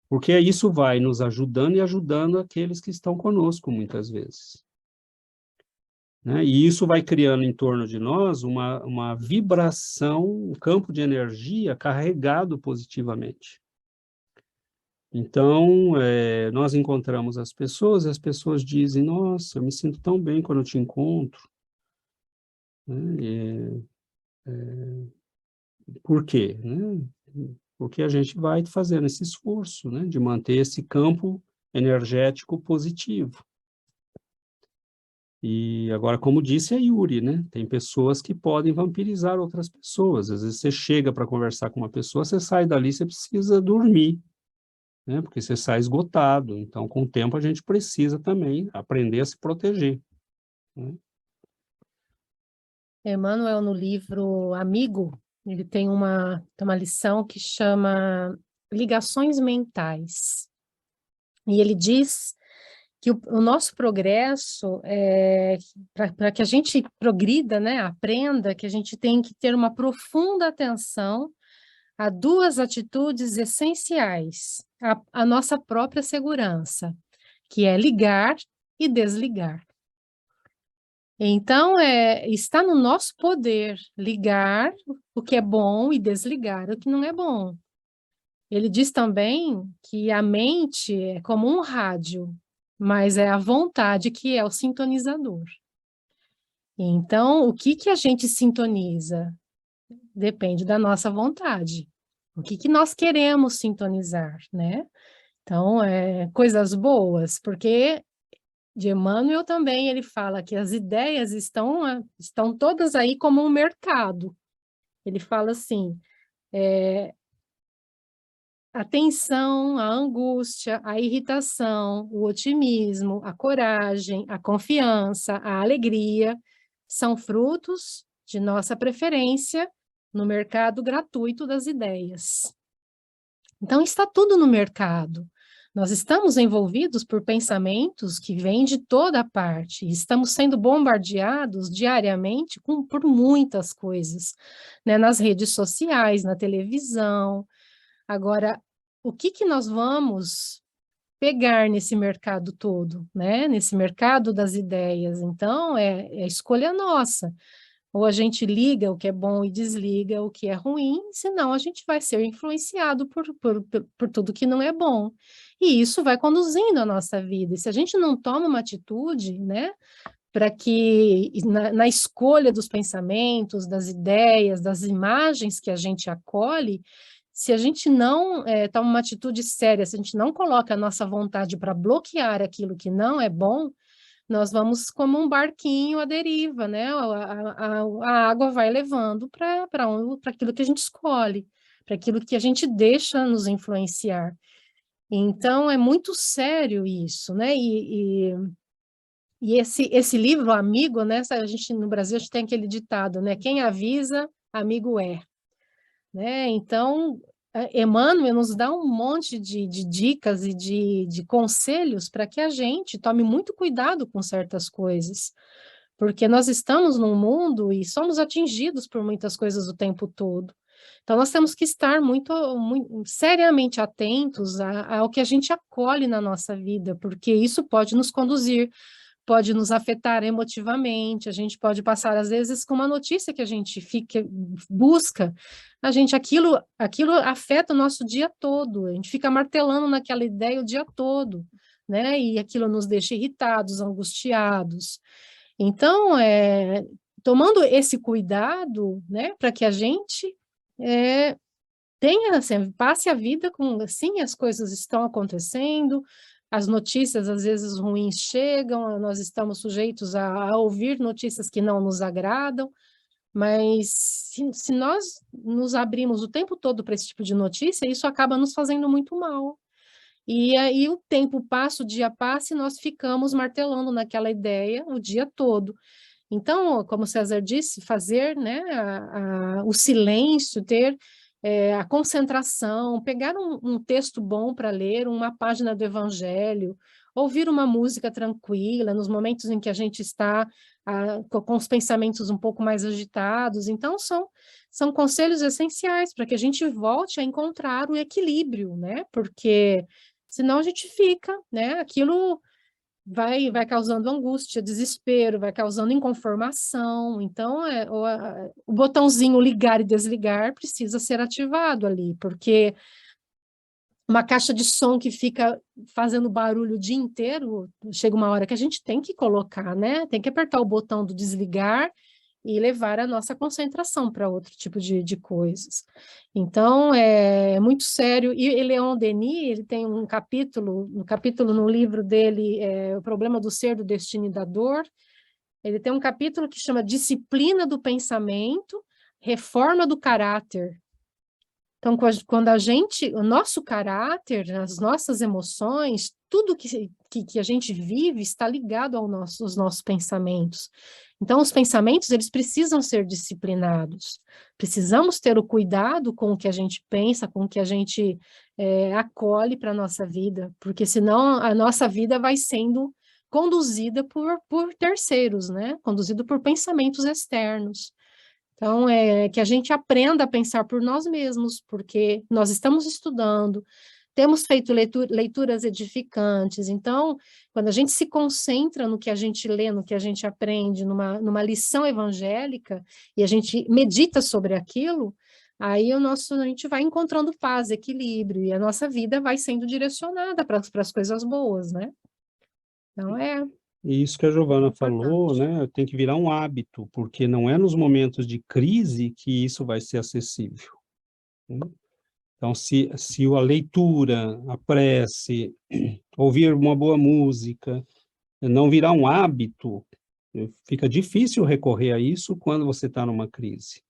Porque isso vai nos ajudando e ajudando aqueles que estão conosco, muitas vezes. Né? E isso vai criando em torno de nós uma vibração, um campo de energia carregado positivamente. Então, nós encontramos as pessoas, e as pessoas dizem, nossa, eu me sinto tão bem quando eu te encontro. né? Por quê? Né? Porque a gente vai fazendo esse esforço, né, de manter esse campo energético positivo. E agora, como disse a Yuri, né, tem pessoas que podem vampirizar outras pessoas. Às vezes você chega para conversar com uma pessoa, você sai dali, você precisa dormir, né, porque você sai esgotado. Então, com o tempo, a gente precisa também aprender a se proteger, né? Emmanuel, no livro Amigo, ele tem uma lição que chama Ligações Mentais. E ele diz que o nosso progresso, para que a gente progrida, né, aprenda, que a gente tem que ter uma profunda atenção a duas atitudes essenciais, a nossa própria segurança, que é ligar e desligar. Então, está no nosso poder ligar o que é bom e desligar o que não é bom. Ele diz também que a mente é como um rádio, mas é a vontade que é o sintonizador. Então, o que a gente sintoniza? Depende da nossa vontade. O que nós queremos sintonizar, né? Então, coisas boas, porque de Emmanuel também ele fala que as ideias estão todas aí como um mercado. Ele fala assim, a tensão, a angústia, a irritação, o otimismo, a coragem, a confiança, a alegria, são frutos de nossa preferência no mercado gratuito das ideias. Então, está tudo no mercado. Nós estamos envolvidos por pensamentos que vêm de toda parte, e estamos sendo bombardeados diariamente por muitas coisas, né? Nas redes sociais, na televisão. Agora, o que nós vamos pegar nesse mercado todo, né? Nesse mercado das ideias? Então, é escolha nossa. Ou a gente liga o que é bom e desliga o que é ruim, senão a gente vai ser influenciado por tudo que não é bom. E isso vai conduzindo a nossa vida. E se a gente não toma uma atitude, né, para que na escolha dos pensamentos, das ideias, das imagens que a gente acolhe, se a gente não toma uma atitude séria, se a gente não coloca a nossa vontade para bloquear aquilo que não é bom, nós vamos como um barquinho à deriva, né? A água vai levando para aquilo que a gente escolhe, para aquilo que a gente deixa nos influenciar. Então, é muito sério isso, né? E esse livro, Amigo, né? A gente, no Brasil, a gente tem aquele ditado, né? Quem avisa, amigo é. Né? Então, Emmanuel nos dá um monte de dicas e de conselhos para que a gente tome muito cuidado com certas coisas, porque nós estamos num mundo e somos atingidos por muitas coisas o tempo todo. Então, nós temos que estar muito seriamente atentos ao que a gente acolhe na nossa vida, porque isso pode nos conduzir, pode nos afetar emotivamente, a gente pode passar, às vezes, com uma notícia que a gente busca, aquilo afeta o nosso dia todo, a gente fica martelando naquela ideia o dia todo, né? E aquilo nos deixa irritados, angustiados. Então, tomando esse cuidado, né, para que a gente tenha, assim, passe a vida com, assim, as coisas estão acontecendo, as notícias, às vezes, ruins chegam, nós estamos sujeitos a ouvir notícias que não nos agradam, mas se nós nos abrimos o tempo todo para esse tipo de notícia, isso acaba nos fazendo muito mal. E aí o tempo passa, o dia passa, e nós ficamos martelando naquela ideia o dia todo. Então, como César disse, fazer, né, o silêncio, ter a concentração, pegar um texto bom para ler, uma página do Evangelho, ouvir uma música tranquila, nos momentos em que a gente está com os pensamentos um pouco mais agitados. Então, são conselhos essenciais para que a gente volte a encontrar o equilíbrio, né? Porque senão a gente fica, né? Aquilo vai causando angústia, desespero, vai causando inconformação. Então, o botãozinho ligar e desligar precisa ser ativado ali, porque uma caixa de som que fica fazendo barulho o dia inteiro, chega uma hora que a gente tem que colocar, né? Tem que apertar o botão do desligar e levar a nossa concentração para outro tipo de coisas. Então, é muito sério. E Leon Denis, ele tem um capítulo no livro dele, O Problema do Ser, do Destino e da Dor, ele tem um capítulo que chama Disciplina do Pensamento, Reforma do Caráter. Então, quando o nosso caráter, as nossas emoções, tudo que a gente vive está ligado aos nossos pensamentos. Então, os pensamentos, eles precisam ser disciplinados. Precisamos ter o cuidado com o que a gente pensa, com o que a gente acolhe para a nossa vida, porque senão a nossa vida vai sendo conduzida por terceiros, né? Conduzida por pensamentos externos. Então, que a gente aprenda a pensar por nós mesmos, porque nós estamos estudando, temos feito leituras edificantes. Então, quando a gente se concentra no que a gente lê, no que a gente aprende, numa lição evangélica, e a gente medita sobre aquilo, aí a gente vai encontrando paz, equilíbrio, e a nossa vida vai sendo direcionada para as coisas boas, né? Então, E isso que a Giovana falou, importante. né, tem que virar um hábito, porque não é nos momentos de crise que isso vai ser acessível, né? Então, se a leitura, a prece, ouvir uma boa música, não virar um hábito, fica difícil recorrer a isso quando você está numa crise,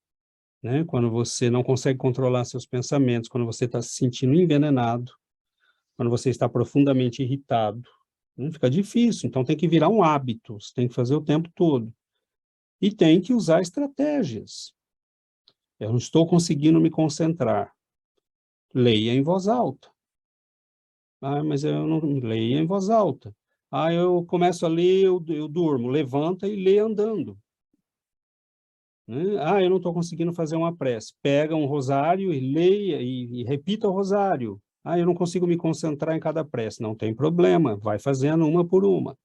né? Quando você não consegue controlar seus pensamentos, quando você está se sentindo envenenado, quando você está profundamente irritado. Fica difícil, então tem que virar um hábito, você tem que fazer o tempo todo. E tem que usar estratégias. Eu não estou conseguindo me concentrar. Leia em voz alta. Ah, mas eu não leia em voz alta. Ah, eu começo a ler, eu durmo. Levanta e lê andando, né? Ah, eu não estou conseguindo fazer uma prece. Pega um rosário e leia e repita o rosário. Ah, eu não consigo me concentrar em cada prece. Não tem problema, vai fazendo uma por uma.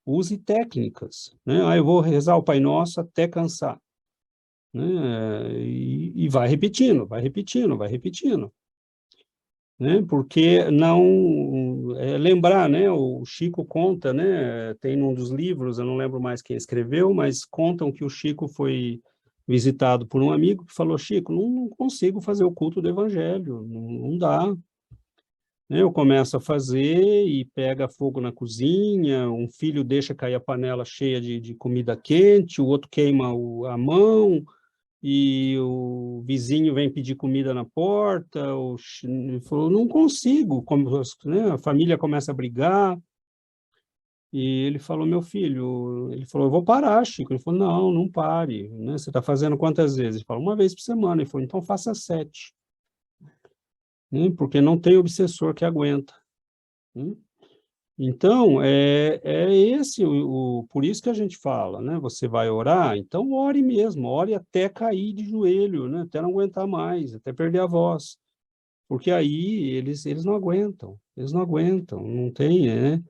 Use técnicas, né? Ah, eu vou rezar o Pai Nosso até cansar, né? E vai repetindo, vai repetindo, vai repetindo, né? Porque não lembrar, né? O Chico conta, né? Tem num dos livros, eu não lembro mais quem escreveu, mas contam que o Chico foi visitado por um amigo que falou: Chico, não consigo fazer o culto do Evangelho, não dá. Eu começo a fazer e pega fogo na cozinha, um filho deixa cair a panela cheia de comida quente, o outro queima a mão, e o vizinho vem pedir comida na porta, ele falou, não consigo, né? A família começa a brigar, e ele falou, meu filho, ele falou, eu vou parar, Chico. Ele falou, não pare, né? Você está fazendo quantas vezes? Ele falou, uma vez por semana. Ele falou, então faça 7, né? Porque não tem obsessor que aguenta, né? Então, é esse por isso que a gente fala, né? Você vai orar, então ore mesmo, ore até cair de joelho, né? Até não aguentar mais, até perder a voz. Porque aí eles não aguentam, não tem, né?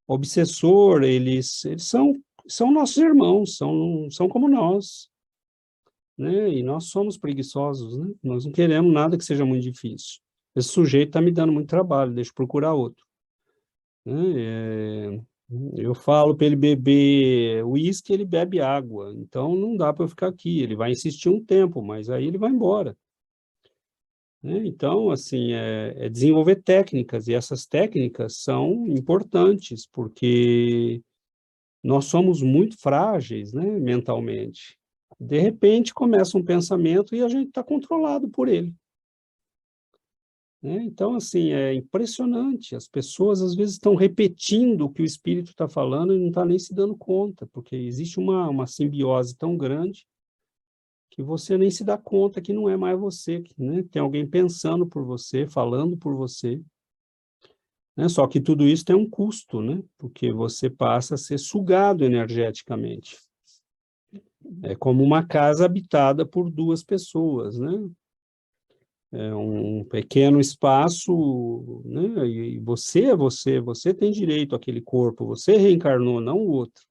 Obsessor, eles são nossos irmãos, são como nós, né? E nós somos preguiçosos, né? Nós não queremos nada que seja muito difícil. Esse sujeito está me dando muito trabalho, deixa eu procurar outro, né? Eu falo para ele beber uísque, ele bebe água. Então, não dá para eu ficar aqui. Ele vai insistir um tempo, mas aí ele vai embora, né? Então, assim, é desenvolver técnicas. E essas técnicas são importantes, porque nós somos muito frágeis, né, mentalmente. De repente, começa um pensamento e a gente está controlado por ele, né? Então, assim, é impressionante. As pessoas, às vezes, estão repetindo o que o espírito está falando e não está nem se dando conta, porque existe uma simbiose tão grande que você nem se dá conta que não é mais você, né? Tem alguém pensando por você, falando por você, né? Só que tudo isso tem um custo, né? Porque você passa a ser sugado energeticamente. É como uma casa habitada por 2 pessoas, né? É um pequeno espaço, né? E você tem direito àquele corpo, você reencarnou, não o outro,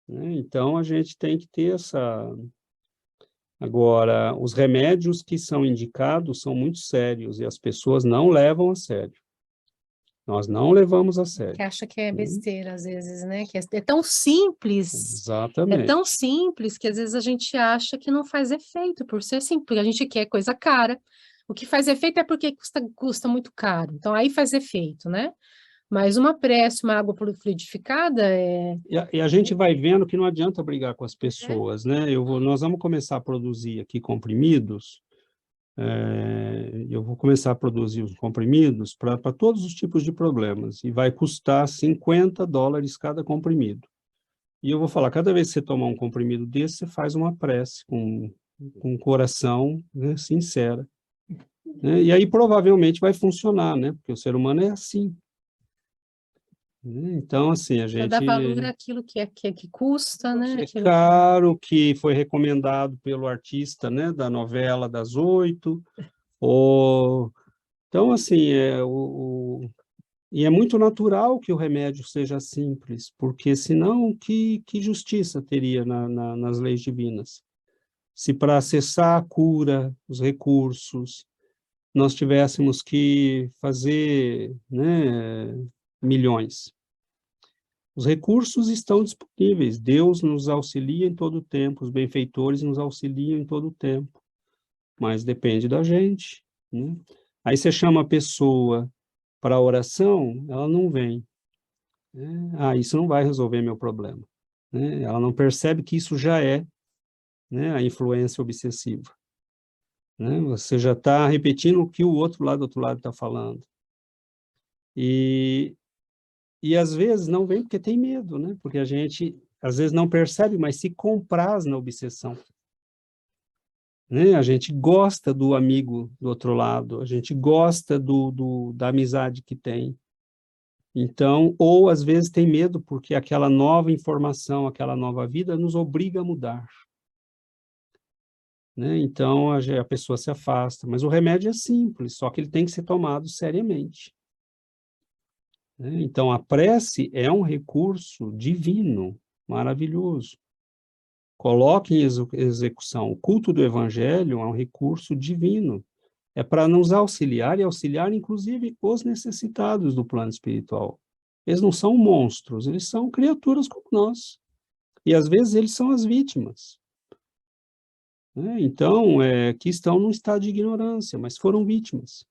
né? Então, a gente tem que ter essa... Agora, os remédios que são indicados são muito sérios e as pessoas não levam a sério, Nós não levamos a sério. Que acha que é besteira, às vezes, né? Que é tão simples. Exatamente. É tão simples que às vezes a gente acha que não faz efeito por ser simples. A gente quer coisa cara. O que faz efeito é porque custa muito caro. Então aí faz efeito, né? Mas uma prece, uma água fluidificada é... E a gente vai vendo que não adianta brigar com as pessoas, né? Nós vamos começar a produzir aqui comprimidos. Eu vou começar a produzir os comprimidos para todos os tipos de problemas. E vai custar $50 cada comprimido. E eu vou falar, cada vez que você tomar um comprimido desse, você faz uma prece com um coração, né, sincera. Né? E aí provavelmente vai funcionar, né? Porque o ser humano é assim. Então, assim, a gente... Dá valor àquilo que custa, né? É Aquilo caro, que foi recomendado pelo artista, né, da novela das 8. Então, assim, e é muito natural que o remédio seja simples, porque senão que justiça teria nas leis divinas? Se para acessar a cura, os recursos, nós tivéssemos que fazer, né, milhões. Os recursos estão disponíveis, Deus nos auxilia em todo o tempo, os benfeitores nos auxiliam em todo o tempo, mas depende da gente, né? Aí você chama a pessoa para a oração, ela não vem. Né? Isso não vai resolver meu problema. Né? Ela não percebe que isso já é, né, a influência obsessiva. Né? Você já está repetindo o que o outro lado está falando. E às vezes não vem porque tem medo, né? Porque a gente, às vezes, não percebe, mas se compraz na obsessão. Né? A gente gosta do amigo do outro lado, a gente gosta da amizade que tem. Então, ou às vezes tem medo porque aquela nova informação, aquela nova vida nos obriga a mudar. Né? Então, a pessoa se afasta. Mas o remédio é simples, só que ele tem que ser tomado seriamente. Então, a prece é um recurso divino, maravilhoso. Coloque em execução. O culto do evangelho é um recurso divino. É para nos auxiliar e auxiliar, inclusive, os necessitados do plano espiritual. Eles não são monstros, eles são criaturas como nós. E, às vezes, eles são as vítimas. Então, que estão num estado de ignorância, mas foram vítimas.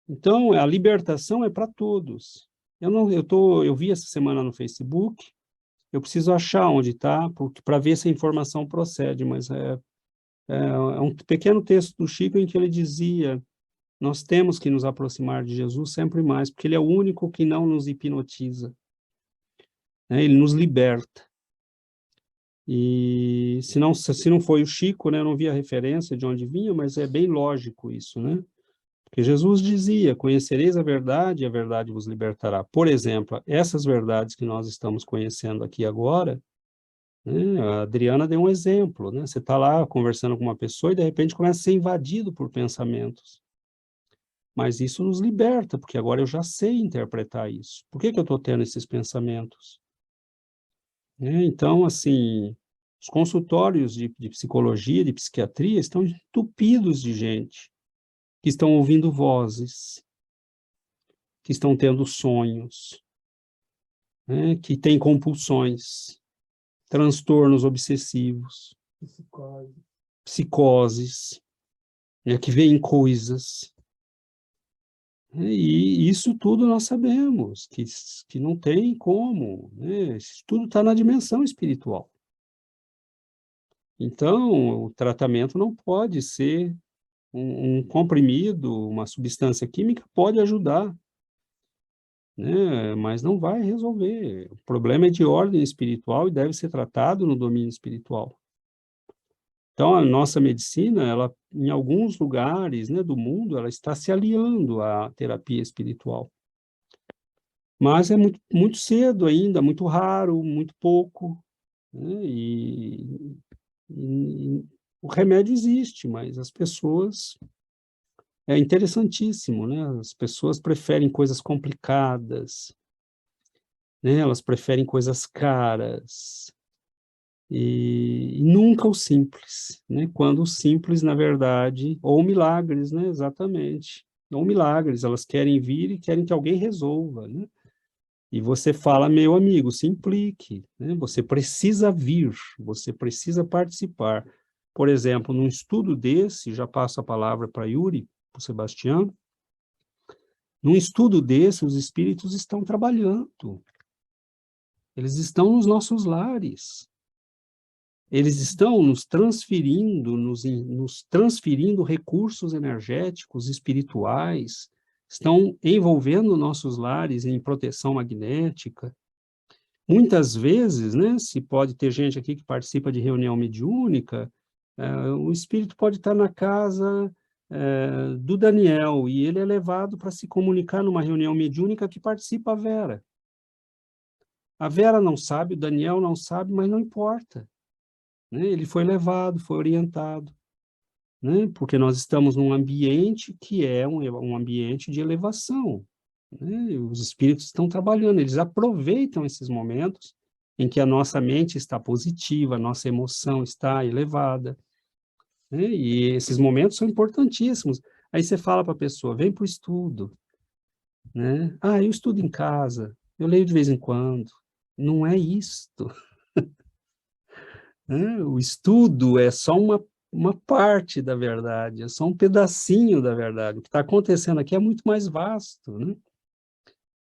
Então, a libertação é para todos. Eu vi essa semana no Facebook, eu preciso achar onde está, para ver se a informação procede, mas é um pequeno texto do Chico em que ele dizia: nós temos que nos aproximar de Jesus sempre mais, porque ele é o único que não nos hipnotiza. Ele nos liberta. E se não foi o Chico, né, eu não vi a referência de onde vinha, mas é bem lógico isso, né? Porque Jesus dizia: conhecereis a verdade e a verdade vos libertará. Por exemplo, essas verdades que nós estamos conhecendo aqui agora, né, a Adriana deu um exemplo, né? Você está lá conversando com uma pessoa e de repente começa a ser invadido por pensamentos. Mas isso nos liberta, porque agora eu já sei interpretar isso. Por que eu estou tendo esses pensamentos? Então, assim, os consultórios de psicologia, de psiquiatria, estão entupidos de gente que estão ouvindo vozes, que estão tendo sonhos, né, que têm compulsões, transtornos obsessivos, psicoses, né, que veem coisas. E isso tudo nós sabemos, que não tem como, né? Isso tudo está na dimensão espiritual. Então, o tratamento não pode ser um comprimido, uma substância química pode ajudar, né? Mas não vai resolver. O problema é de ordem espiritual e deve ser tratado no domínio espiritual. Então, a nossa medicina, ela, em alguns lugares, né, do mundo, ela está se aliando à terapia espiritual. Mas é muito, muito cedo ainda, muito raro, muito pouco, né? E o remédio existe, mas as pessoas... É interessantíssimo, né? As pessoas preferem coisas complicadas, né? Elas preferem coisas caras, e nunca o simples, né? Quando o simples, na verdade, ou milagres, né? Exatamente. ou milagres, elas querem vir e querem que alguém resolva, né? E você fala, meu amigo, se implique, né? Você precisa vir, você precisa participar. Por exemplo, num estudo desse, já passo a palavra para Yuri, para o Sebastião, num estudo desse, os espíritos estão trabalhando. Eles estão nos nossos lares. Eles estão nos transferindo, nos transferindo recursos energéticos, espirituais, estão envolvendo nossos lares em proteção magnética. Muitas vezes, né, se pode ter gente aqui que participa de reunião mediúnica, o espírito pode estar na casa do Daniel, e ele é levado para se comunicar numa reunião mediúnica que participa a Vera. A Vera não sabe, o Daniel não sabe, mas não importa. Né? Ele foi levado, foi orientado, né? Porque nós estamos num ambiente que é um ambiente de elevação, né? Os espíritos estão trabalhando, eles aproveitam esses momentos em que a nossa mente está positiva, a nossa emoção está elevada, né? E esses momentos são importantíssimos. Aí você fala para a pessoa, vem para o estudo, né? Ah, eu estudo em casa, eu leio de vez em quando. Não é isto. O estudo é só uma parte da verdade, é só um pedacinho da verdade. O que está acontecendo aqui é muito mais vasto, né?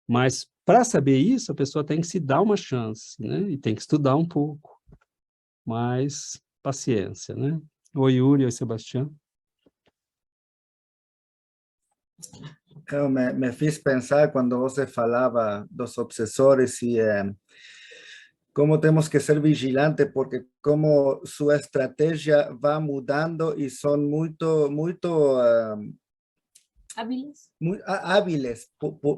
Mas, para saber isso, a pessoa tem que se dar uma chance, né? E tem que estudar um pouco. Mas, paciência, né? Oi, Yuri, oi, Sebastião. Eu me fiz pensar quando você falava dos obsessores e como temos que ser vigilantes, porque como sua estratégia vai mudando e são muito hábiles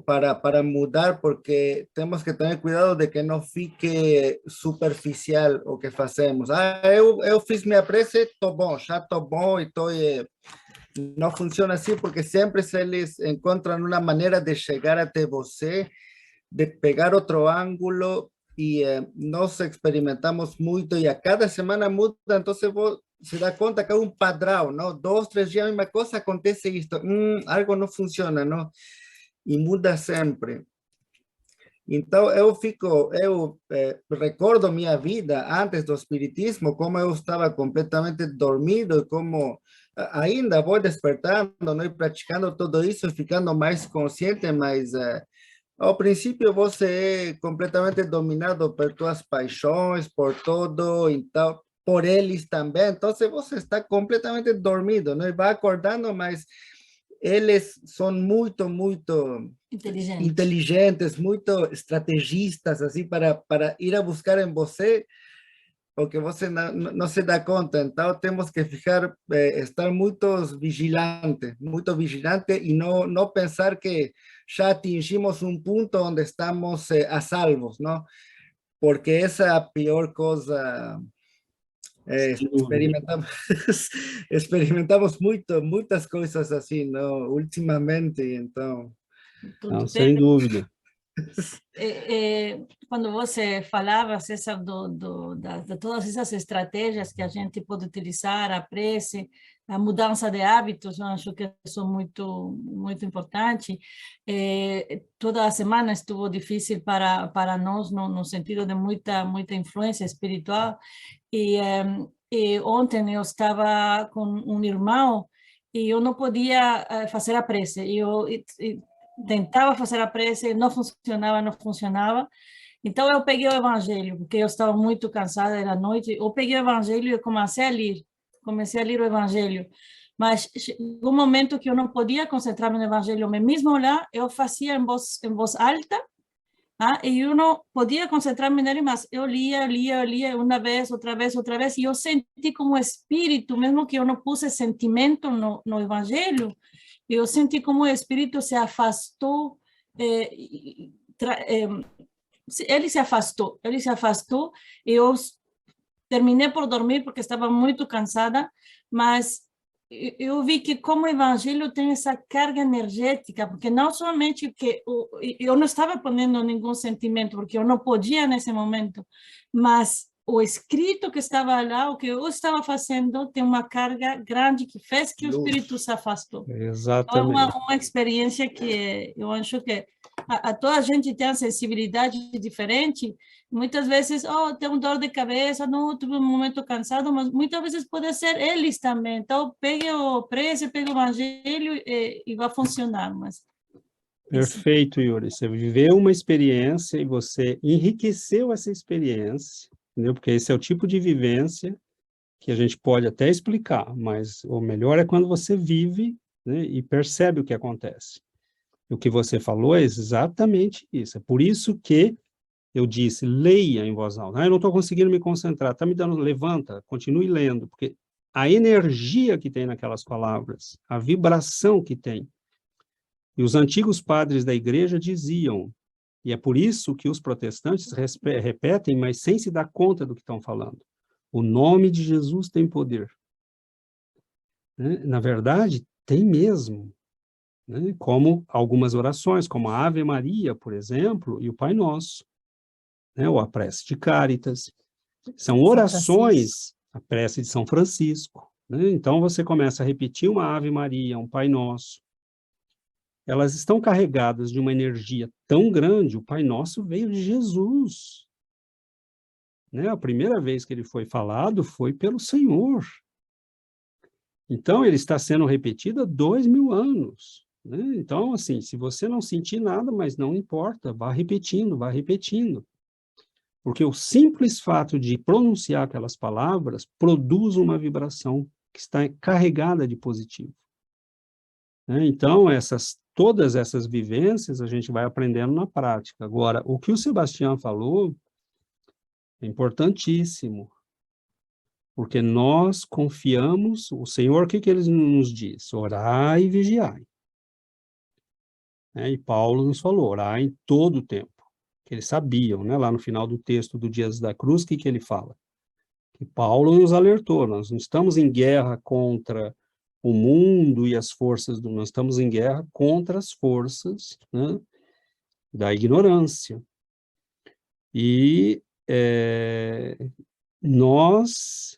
para mudar, porque temos que ter cuidado de que não fique superficial o que fazemos. Eu fiz minha prece, estou bom, já estou bom e estou... Não funciona assim, porque sempre eles encontram uma maneira de chegar até você, de pegar outro ângulo, e nós experimentamos muito, e a cada semana muda, então vos se dá conta que é um padrão, não? 2, 3 dias a mesma coisa, acontece isto, algo não funciona, não? E muda sempre. Então, eu recordo minha vida antes do espiritismo, como eu estava completamente dormido, e como ainda vou despertando, não? E praticando tudo isso, ficando mais consciente, mas ao princípio você é completamente dominado por tuas paixões, por tudo, então, por eles também. Então, você está completamente dormido, não? E vai acordando, mas eles são muito inteligentes, muito estrategistas, assim, para ir a buscar em você o que você não se dá conta. Então, temos que estar muito vigilantes e não pensar que já atingimos um ponto onde estamos a salvos, não? Porque essa é a pior coisa. Experimentamos muitas coisas assim, não? Ultimamente, então... Não, sem dúvida. Quando você falava, César, de todas essas estratégias que a gente pode utilizar, a prece, a mudança de hábitos, eu acho que isso é muito importante. Toda a semana estuvo difícil para nós, no sentido de muita influência espiritual, e ontem eu estava com um irmão e eu não podia fazer a prece, eu tentava fazer a prece, não funcionava. Então eu peguei o evangelho, porque eu estava muito cansada da noite, eu peguei o evangelho e comecei a ler o evangelho, mas chegou um momento que eu não podia concentrar-me no evangelho, mas mesmo lá eu fazia em voz alta, e eu não podia concentrar-me nele, mas eu lia uma vez, outra vez, e eu senti como o espírito, mesmo que eu não puse sentimento no evangelho, eu senti como o espírito se afastou, ele se afastou, e eu terminei por dormir porque estava muito cansada, mas eu vi que como o evangelho tem essa carga energética, porque não somente que eu não estava ponendo nenhum sentimento, porque eu não podia nesse momento, mas o escrito que estava lá, o que eu estava fazendo, tem uma carga grande que fez que o espírito se afastou. Então, é Exatamente. uma experiência que eu acho que toda a gente tem a sensibilidade diferente. Muitas vezes, tenho dor de cabeça, não, tive um momento cansado, mas muitas vezes pode ser eles também. Então, pegue o prece, pegue o evangelho e vai funcionar. Mas Perfeito, Yuri. Você viveu uma experiência e você enriqueceu essa experiência, entendeu? Porque esse é o tipo de vivência que a gente pode até explicar, mas o melhor é quando você vive, né, e percebe o que acontece. O que você falou é exatamente isso. É por isso que eu disse, leia em voz alta. Eu não estou conseguindo me concentrar. Está me dando, levanta, continue lendo, porque a energia que tem naquelas palavras, a vibração que tem. E os antigos padres da igreja diziam, e é por isso que os protestantes repetem, mas sem se dar conta do que estão falando. O nome de Jesus tem poder. Né? Na verdade, tem mesmo. Né? Como algumas orações, como a Ave Maria, por exemplo, e o Pai Nosso. Né? Ou a prece de Cáritas. São orações, a prece de São Francisco. Né? Então, você começa a repetir uma Ave Maria, um Pai Nosso. Elas estão carregadas de uma energia tão grande, o Pai Nosso veio de Jesus. Né? A primeira vez que ele foi falado foi pelo Senhor. Então, ele está sendo repetido há 2000 anos. Né? Então, assim, se você não sentir nada, mas não importa, vá repetindo, vá repetindo. Porque o simples fato de pronunciar aquelas palavras produz uma vibração que está carregada de positivo. Né? Então, todas essas vivências a gente vai aprendendo na prática. Agora, o que o Sebastião falou é importantíssimo, porque nós confiamos, o Senhor, o que ele nos diz? Orai e vigiai. E Paulo nos falou, orai em todo o tempo, que eles sabiam, né? Lá no final do texto do Dias da Cruz, o que ele fala? Que Paulo nos alertou, nós não estamos em guerra contra o mundo e as forças nós estamos em guerra contra as forças, né, da ignorância. E nós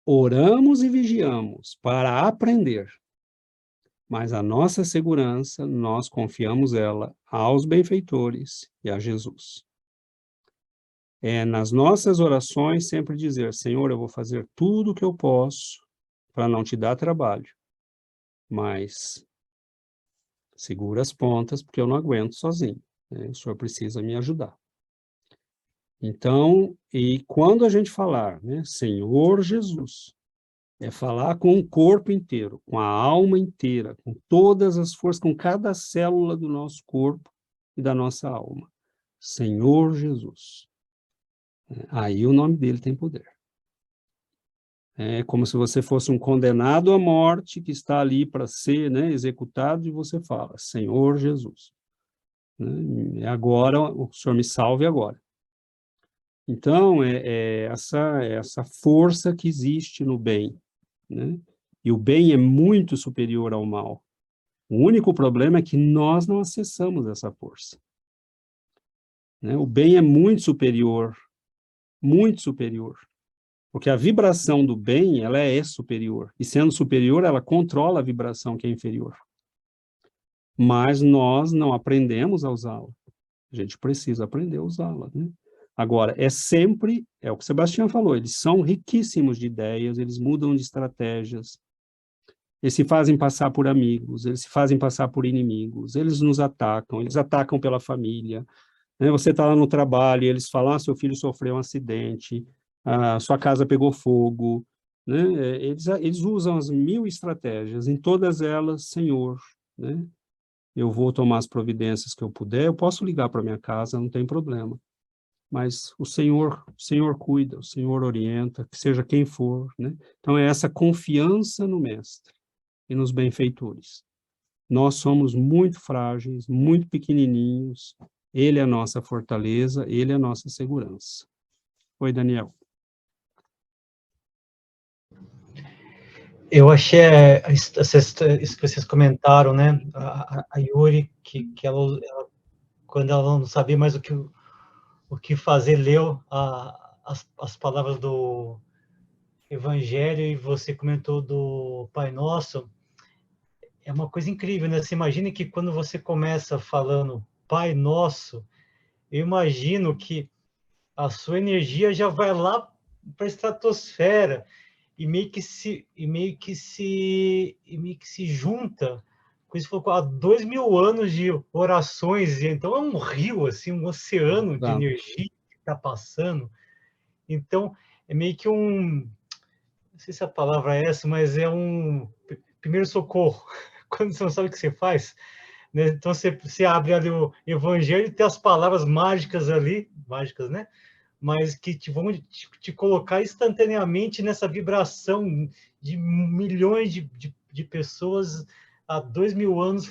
oramos e vigiamos para aprender, mas a nossa segurança, nós confiamos ela aos benfeitores e a Jesus. Nas nossas orações, sempre dizer, Senhor, eu vou fazer tudo o que eu posso para não te dar trabalho, mas segura as pontas, porque eu não aguento sozinho, né? O Senhor precisa me ajudar. Então, e quando a gente falar, né, Senhor Jesus, é falar com o corpo inteiro, com a alma inteira, com todas as forças, com cada célula do nosso corpo e da nossa alma. Senhor Jesus. Aí o nome dele tem poder. É como se você fosse um condenado à morte que está ali para ser, né, executado, e você fala, Senhor Jesus. Né, agora, o Senhor me salve agora. Então, essa força que existe no bem, né? E o bem é muito superior ao mal. O único problema é que nós não acessamos essa força. Né? O bem é muito superior, porque a vibração do bem, ela é superior, e sendo superior, ela controla a vibração que é inferior. Mas nós não aprendemos a usá-la. A gente precisa aprender a usá-la, né? Agora, é o que o Sebastião falou, eles são riquíssimos de ideias, eles mudam de estratégias, eles se fazem passar por amigos, eles se fazem passar por inimigos, eles nos atacam, eles atacam pela família, né? Você está lá no trabalho e eles falam, seu filho sofreu um acidente, sua casa pegou fogo, né? Eles usam as 1000 estratégias, em todas elas, Senhor, né? Eu vou tomar as providências que eu puder, eu posso ligar para minha casa, não tem problema. Mas o Senhor cuida, o Senhor orienta, que seja quem for, né? Então, é essa confiança no Mestre e nos benfeitores. Nós somos muito frágeis, muito pequenininhos, Ele é a nossa fortaleza, Ele é a nossa segurança. Oi, Daniel. Eu achei isso que vocês comentaram, né? A Yuri, que ela, quando ela não sabia mais o o que fazer ler as palavras do Evangelho, e você comentou do Pai Nosso. É uma coisa incrível, né? Você imagina que quando você começa falando Pai Nosso, eu imagino que a sua energia já vai lá para a estratosfera e meio que se junta com isso, há 2000 anos de orações, e então é um rio, assim, um oceano de Exato. energia que está passando. Então, é meio que não sei se a palavra é essa, mas é um primeiro socorro, quando você não sabe o que você faz, né? Então, você abre ali o Evangelho e tem as palavras mágicas ali, mágicas, né? Mas que vão te colocar instantaneamente nessa vibração de milhões de pessoas há 2000 anos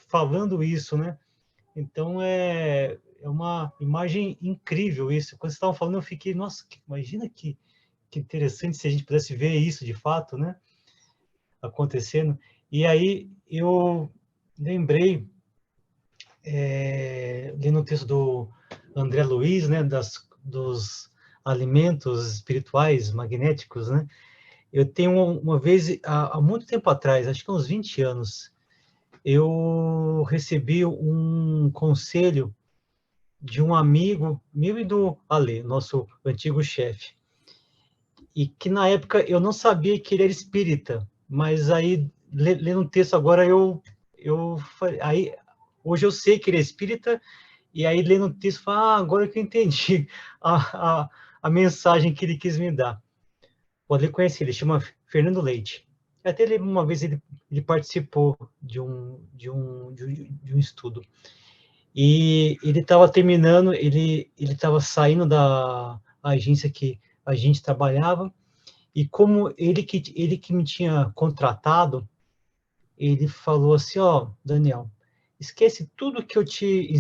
falando isso, né? Então, é uma imagem incrível isso. Quando vocês estavam falando, eu fiquei, nossa, imagina que interessante se a gente pudesse ver isso de fato, né? Acontecendo. E aí, eu lembrei, lendo o texto do André Luiz, né, dos alimentos espirituais magnéticos, né? Eu tenho uma vez, há muito tempo atrás, acho que uns 20 anos, eu recebi um conselho de um amigo meu e do Ale, nosso antigo chefe, e que na época eu não sabia que ele era espírita, mas aí, lendo um texto agora, aí, hoje eu sei que ele é espírita, e aí, lendo o texto, agora que eu entendi a mensagem que ele quis me dar. Pode conhecer, ele chama Fernando Leite. Até uma vez ele participou de um estudo. E ele estava terminando, ele estava saindo da agência que a gente trabalhava, e como ele que me tinha contratado, ele falou assim, Daniel, esquece tudo que eu te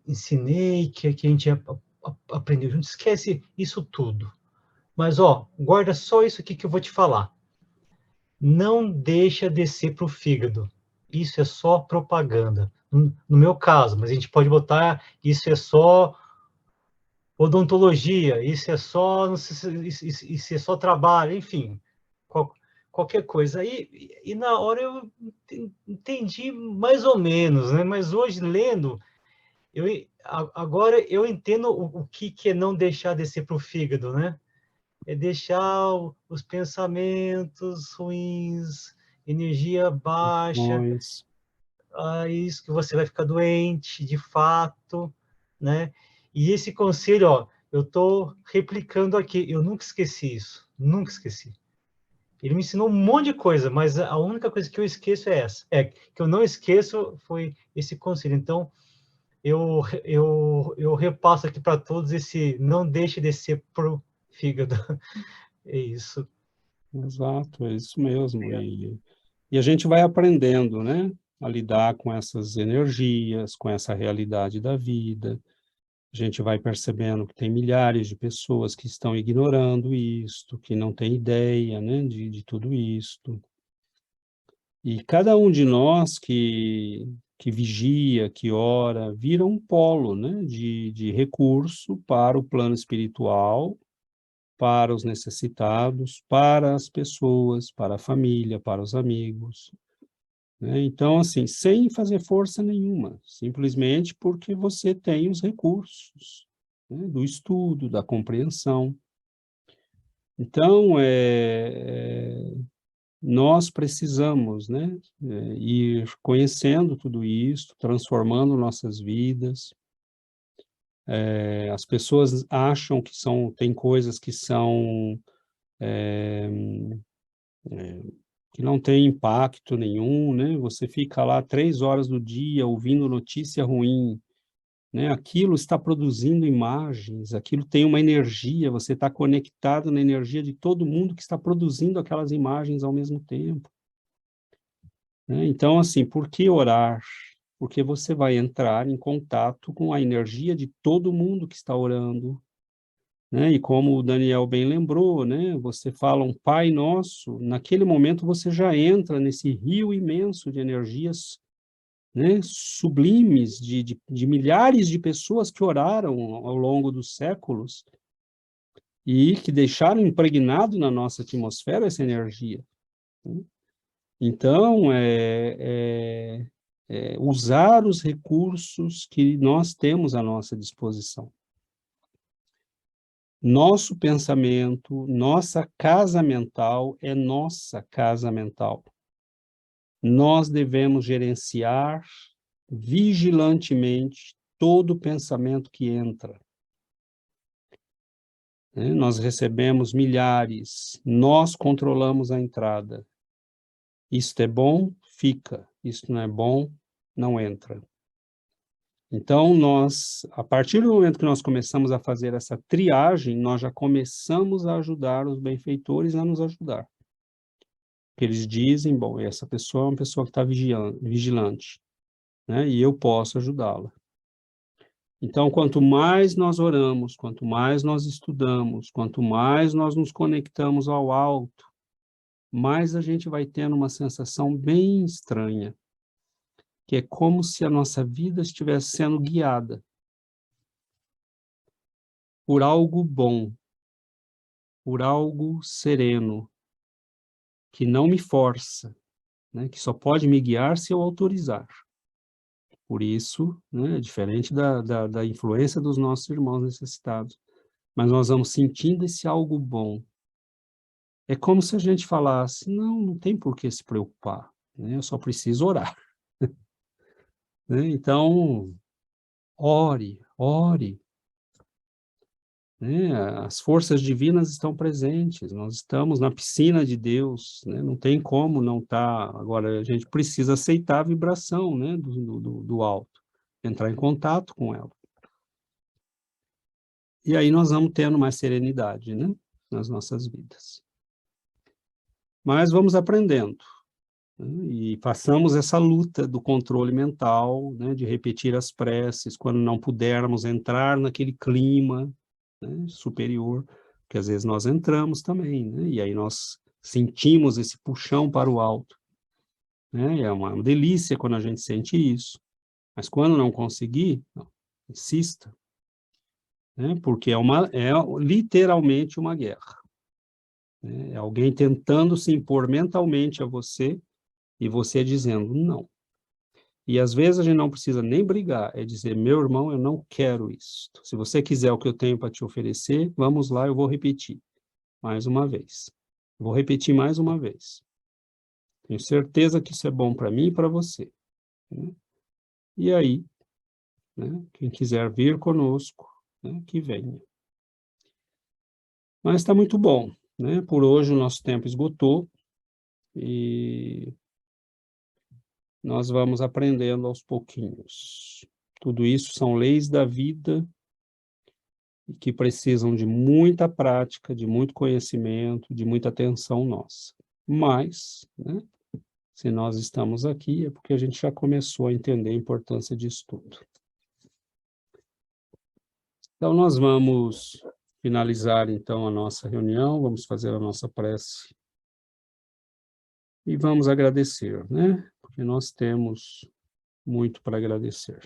ensinei, que a gente aprendeu junto, esquece isso tudo. Mas, guarda só isso aqui que eu vou te falar. Não deixa descer para o fígado. Isso é só propaganda. No meu caso, mas a gente pode botar, isso é só odontologia, isso é só, não sei, isso é só trabalho, enfim, qualquer coisa. E na hora eu entendi mais ou menos, né? Mas hoje, lendo, agora eu entendo o que é não deixar descer para o fígado, né? É deixar os pensamentos ruins, energia baixa, Mas, isso que você vai ficar doente, de fato, né? E esse conselho, eu estou replicando aqui, eu nunca esqueci isso, nunca esqueci. Ele me ensinou um monte de coisa, mas a única coisa que eu esqueço é essa. Que eu não esqueço foi esse conselho. Então, eu repasso aqui para todos esse não deixe descer pro fígado. É isso. exato, é isso mesmo. E a gente vai aprendendo, né, a lidar com essas energias, com essa realidade da vida. A gente vai percebendo que tem milhares de pessoas que estão ignorando isto, que não têm ideia, né, de tudo isto. E cada um de nós que vigia, que ora, vira um polo, né, de recurso para o plano espiritual, para os necessitados, para as pessoas, para a família, para os amigos, né? Então, assim, sem fazer força nenhuma, simplesmente porque você tem os recursos, né, do estudo, da compreensão. Então, nós precisamos, né, ir conhecendo tudo isso, transformando nossas vidas. As pessoas acham que tem coisas que são que não tem impacto nenhum, né? Você fica lá 3 horas do dia ouvindo notícia ruim, né? Aquilo está produzindo imagens, aquilo tem uma energia, você está conectado na energia de todo mundo que está produzindo aquelas imagens ao mesmo tempo, né? Então, assim, por que orar? Porque você vai entrar em contato com a energia de todo mundo que está orando, né? E como o Daniel bem lembrou, né? Você fala um Pai Nosso, naquele momento você já entra nesse rio imenso de energias, né, sublimes de milhares de pessoas que oraram ao longo dos séculos e que deixaram impregnado na nossa atmosfera essa energia, né? Então, usar os recursos que nós temos à nossa disposição. Nosso pensamento, nossa casa mental é nossa casa mental. Nós devemos gerenciar vigilantemente todo pensamento que entra. Nós recebemos milhares, nós controlamos a entrada. Isto é bom, fica. Isto não é bom, não entra. Então, a partir do momento que nós começamos a fazer essa triagem, nós já começamos a ajudar os benfeitores a nos ajudar. Porque eles dizem, bom, essa pessoa é uma pessoa que está vigilante, né? E eu posso ajudá-la. Então, quanto mais nós oramos, quanto mais nós estudamos, quanto mais nós nos conectamos ao alto, mais a gente vai tendo uma sensação bem estranha, que é como se a nossa vida estivesse sendo guiada por algo bom, por algo sereno, que não me força, né, que só pode me guiar se eu autorizar. Por isso, né, é diferente da influência dos nossos irmãos necessitados. Mas nós vamos sentindo esse algo bom. É como se a gente falasse, não tem por que se preocupar, né, eu só preciso orar. Né? Então, ore, né? As forças divinas estão presentes, nós estamos na piscina de Deus, né? Não tem como não estar. Agora, a gente precisa aceitar a vibração, né? do alto, entrar em contato com ela. E aí nós vamos tendo mais serenidade, né? Nas nossas vidas. Mas vamos aprendendo, né? E passamos essa luta do controle mental, né? De repetir as preces, quando não pudermos entrar naquele clima, né, superior, que às vezes nós entramos também, né, e aí nós sentimos esse puxão para o alto, né, é uma delícia quando a gente sente isso, mas quando não conseguir, não, insista, né, porque é literalmente uma guerra, né, é alguém tentando se impor mentalmente a você, e você dizendo não. E às vezes a gente não precisa nem brigar, é dizer, meu irmão, eu não quero isso. Se você quiser o que eu tenho para te oferecer, vamos lá, eu vou repetir mais uma vez. Vou repetir mais uma vez. Tenho certeza que isso é bom para mim e para você. Né? E aí, né, quem quiser vir conosco, né, que venha. Mas está muito bom, né? Por hoje o nosso tempo esgotou e nós vamos aprendendo aos pouquinhos. Tudo isso são leis da vida que precisam de muita prática, de muito conhecimento, de muita atenção nossa. Mas, né, se nós estamos aqui, é porque a gente já começou a entender a importância disso tudo. Então, nós vamos finalizar, então, a nossa reunião, vamos fazer a nossa prece e vamos agradecer, né? Porque nós temos muito para agradecer.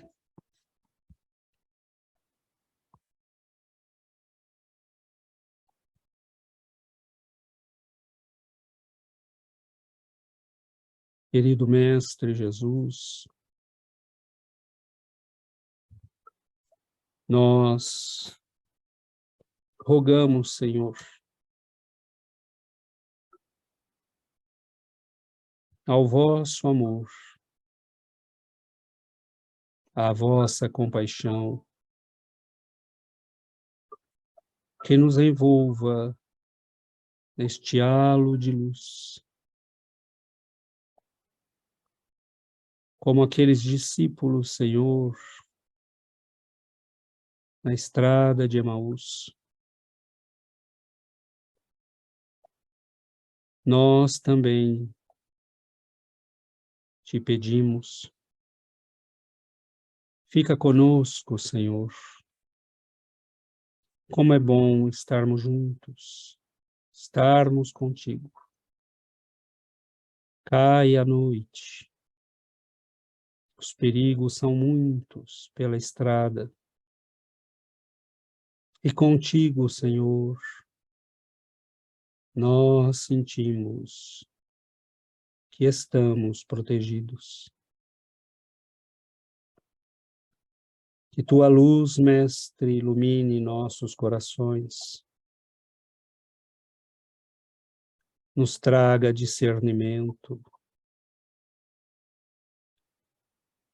Querido Mestre Jesus, nós rogamos, Senhor, ao vosso amor, à vossa compaixão, que nos envolva neste halo de luz, como aqueles discípulos, Senhor, na estrada de Emaús. Nós também te pedimos, fica conosco, Senhor. Como é bom estarmos juntos, estarmos contigo. Cai a noite, Os perigos são muitos pela estrada. E contigo, Senhor, nós sentimos que estamos protegidos. Que tua luz, Mestre, ilumine nossos corações. Nos traga discernimento.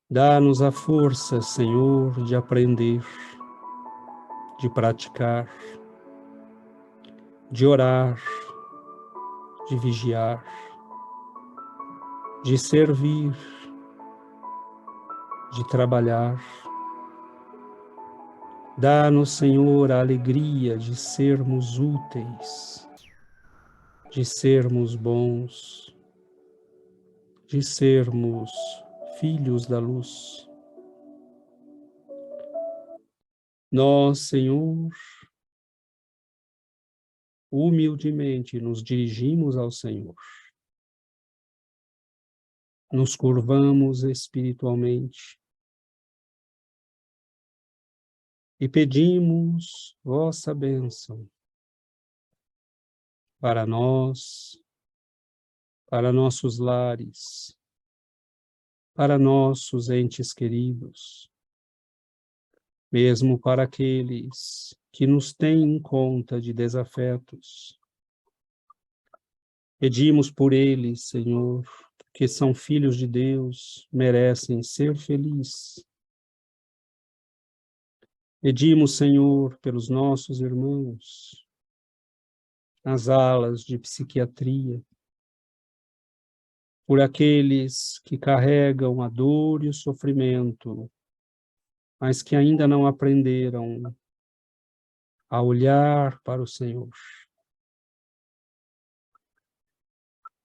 Dá-nos a força, Senhor, de aprender, de praticar, de orar, de vigiar, de servir, de trabalhar. Dá-nos, Senhor, a alegria de sermos úteis, de sermos bons, de sermos filhos da luz. Nós, Senhor, humildemente nos dirigimos ao Senhor. Nos curvamos espiritualmente e pedimos vossa bênção para nós, para nossos lares, para nossos entes queridos, mesmo para aqueles que nos têm em conta de desafetos. Pedimos por eles, Senhor, que são filhos de Deus, merecem ser felizes. Pedimos, Senhor, pelos nossos irmãos, nas alas de psiquiatria, por aqueles que carregam a dor e o sofrimento, mas que ainda não aprenderam a olhar para o Senhor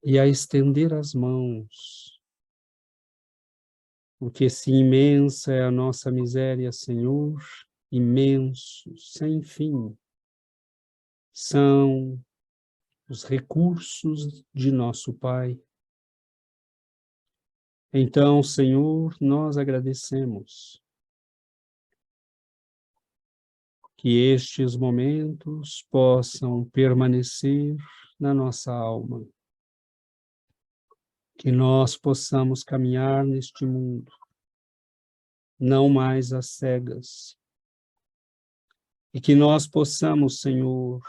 e a estender as mãos, porque se imensa é a nossa miséria, Senhor, imenso, sem fim, são os recursos de nosso Pai. Então, Senhor, nós agradecemos que estes momentos possam permanecer na nossa alma, que nós possamos caminhar neste mundo, não mais às cegas, e que nós possamos, Senhor,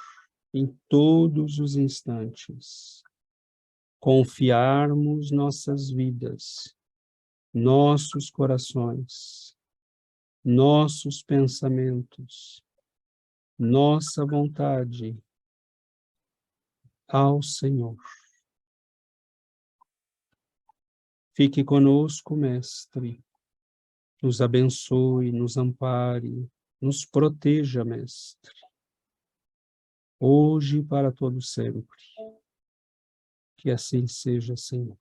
em todos os instantes, confiarmos nossas vidas, nossos corações, nossos pensamentos, nossa vontade ao Senhor. Fique conosco, Mestre, nos abençoe, nos ampare, nos proteja, Mestre, hoje e para todo sempre. Que assim seja, Senhor.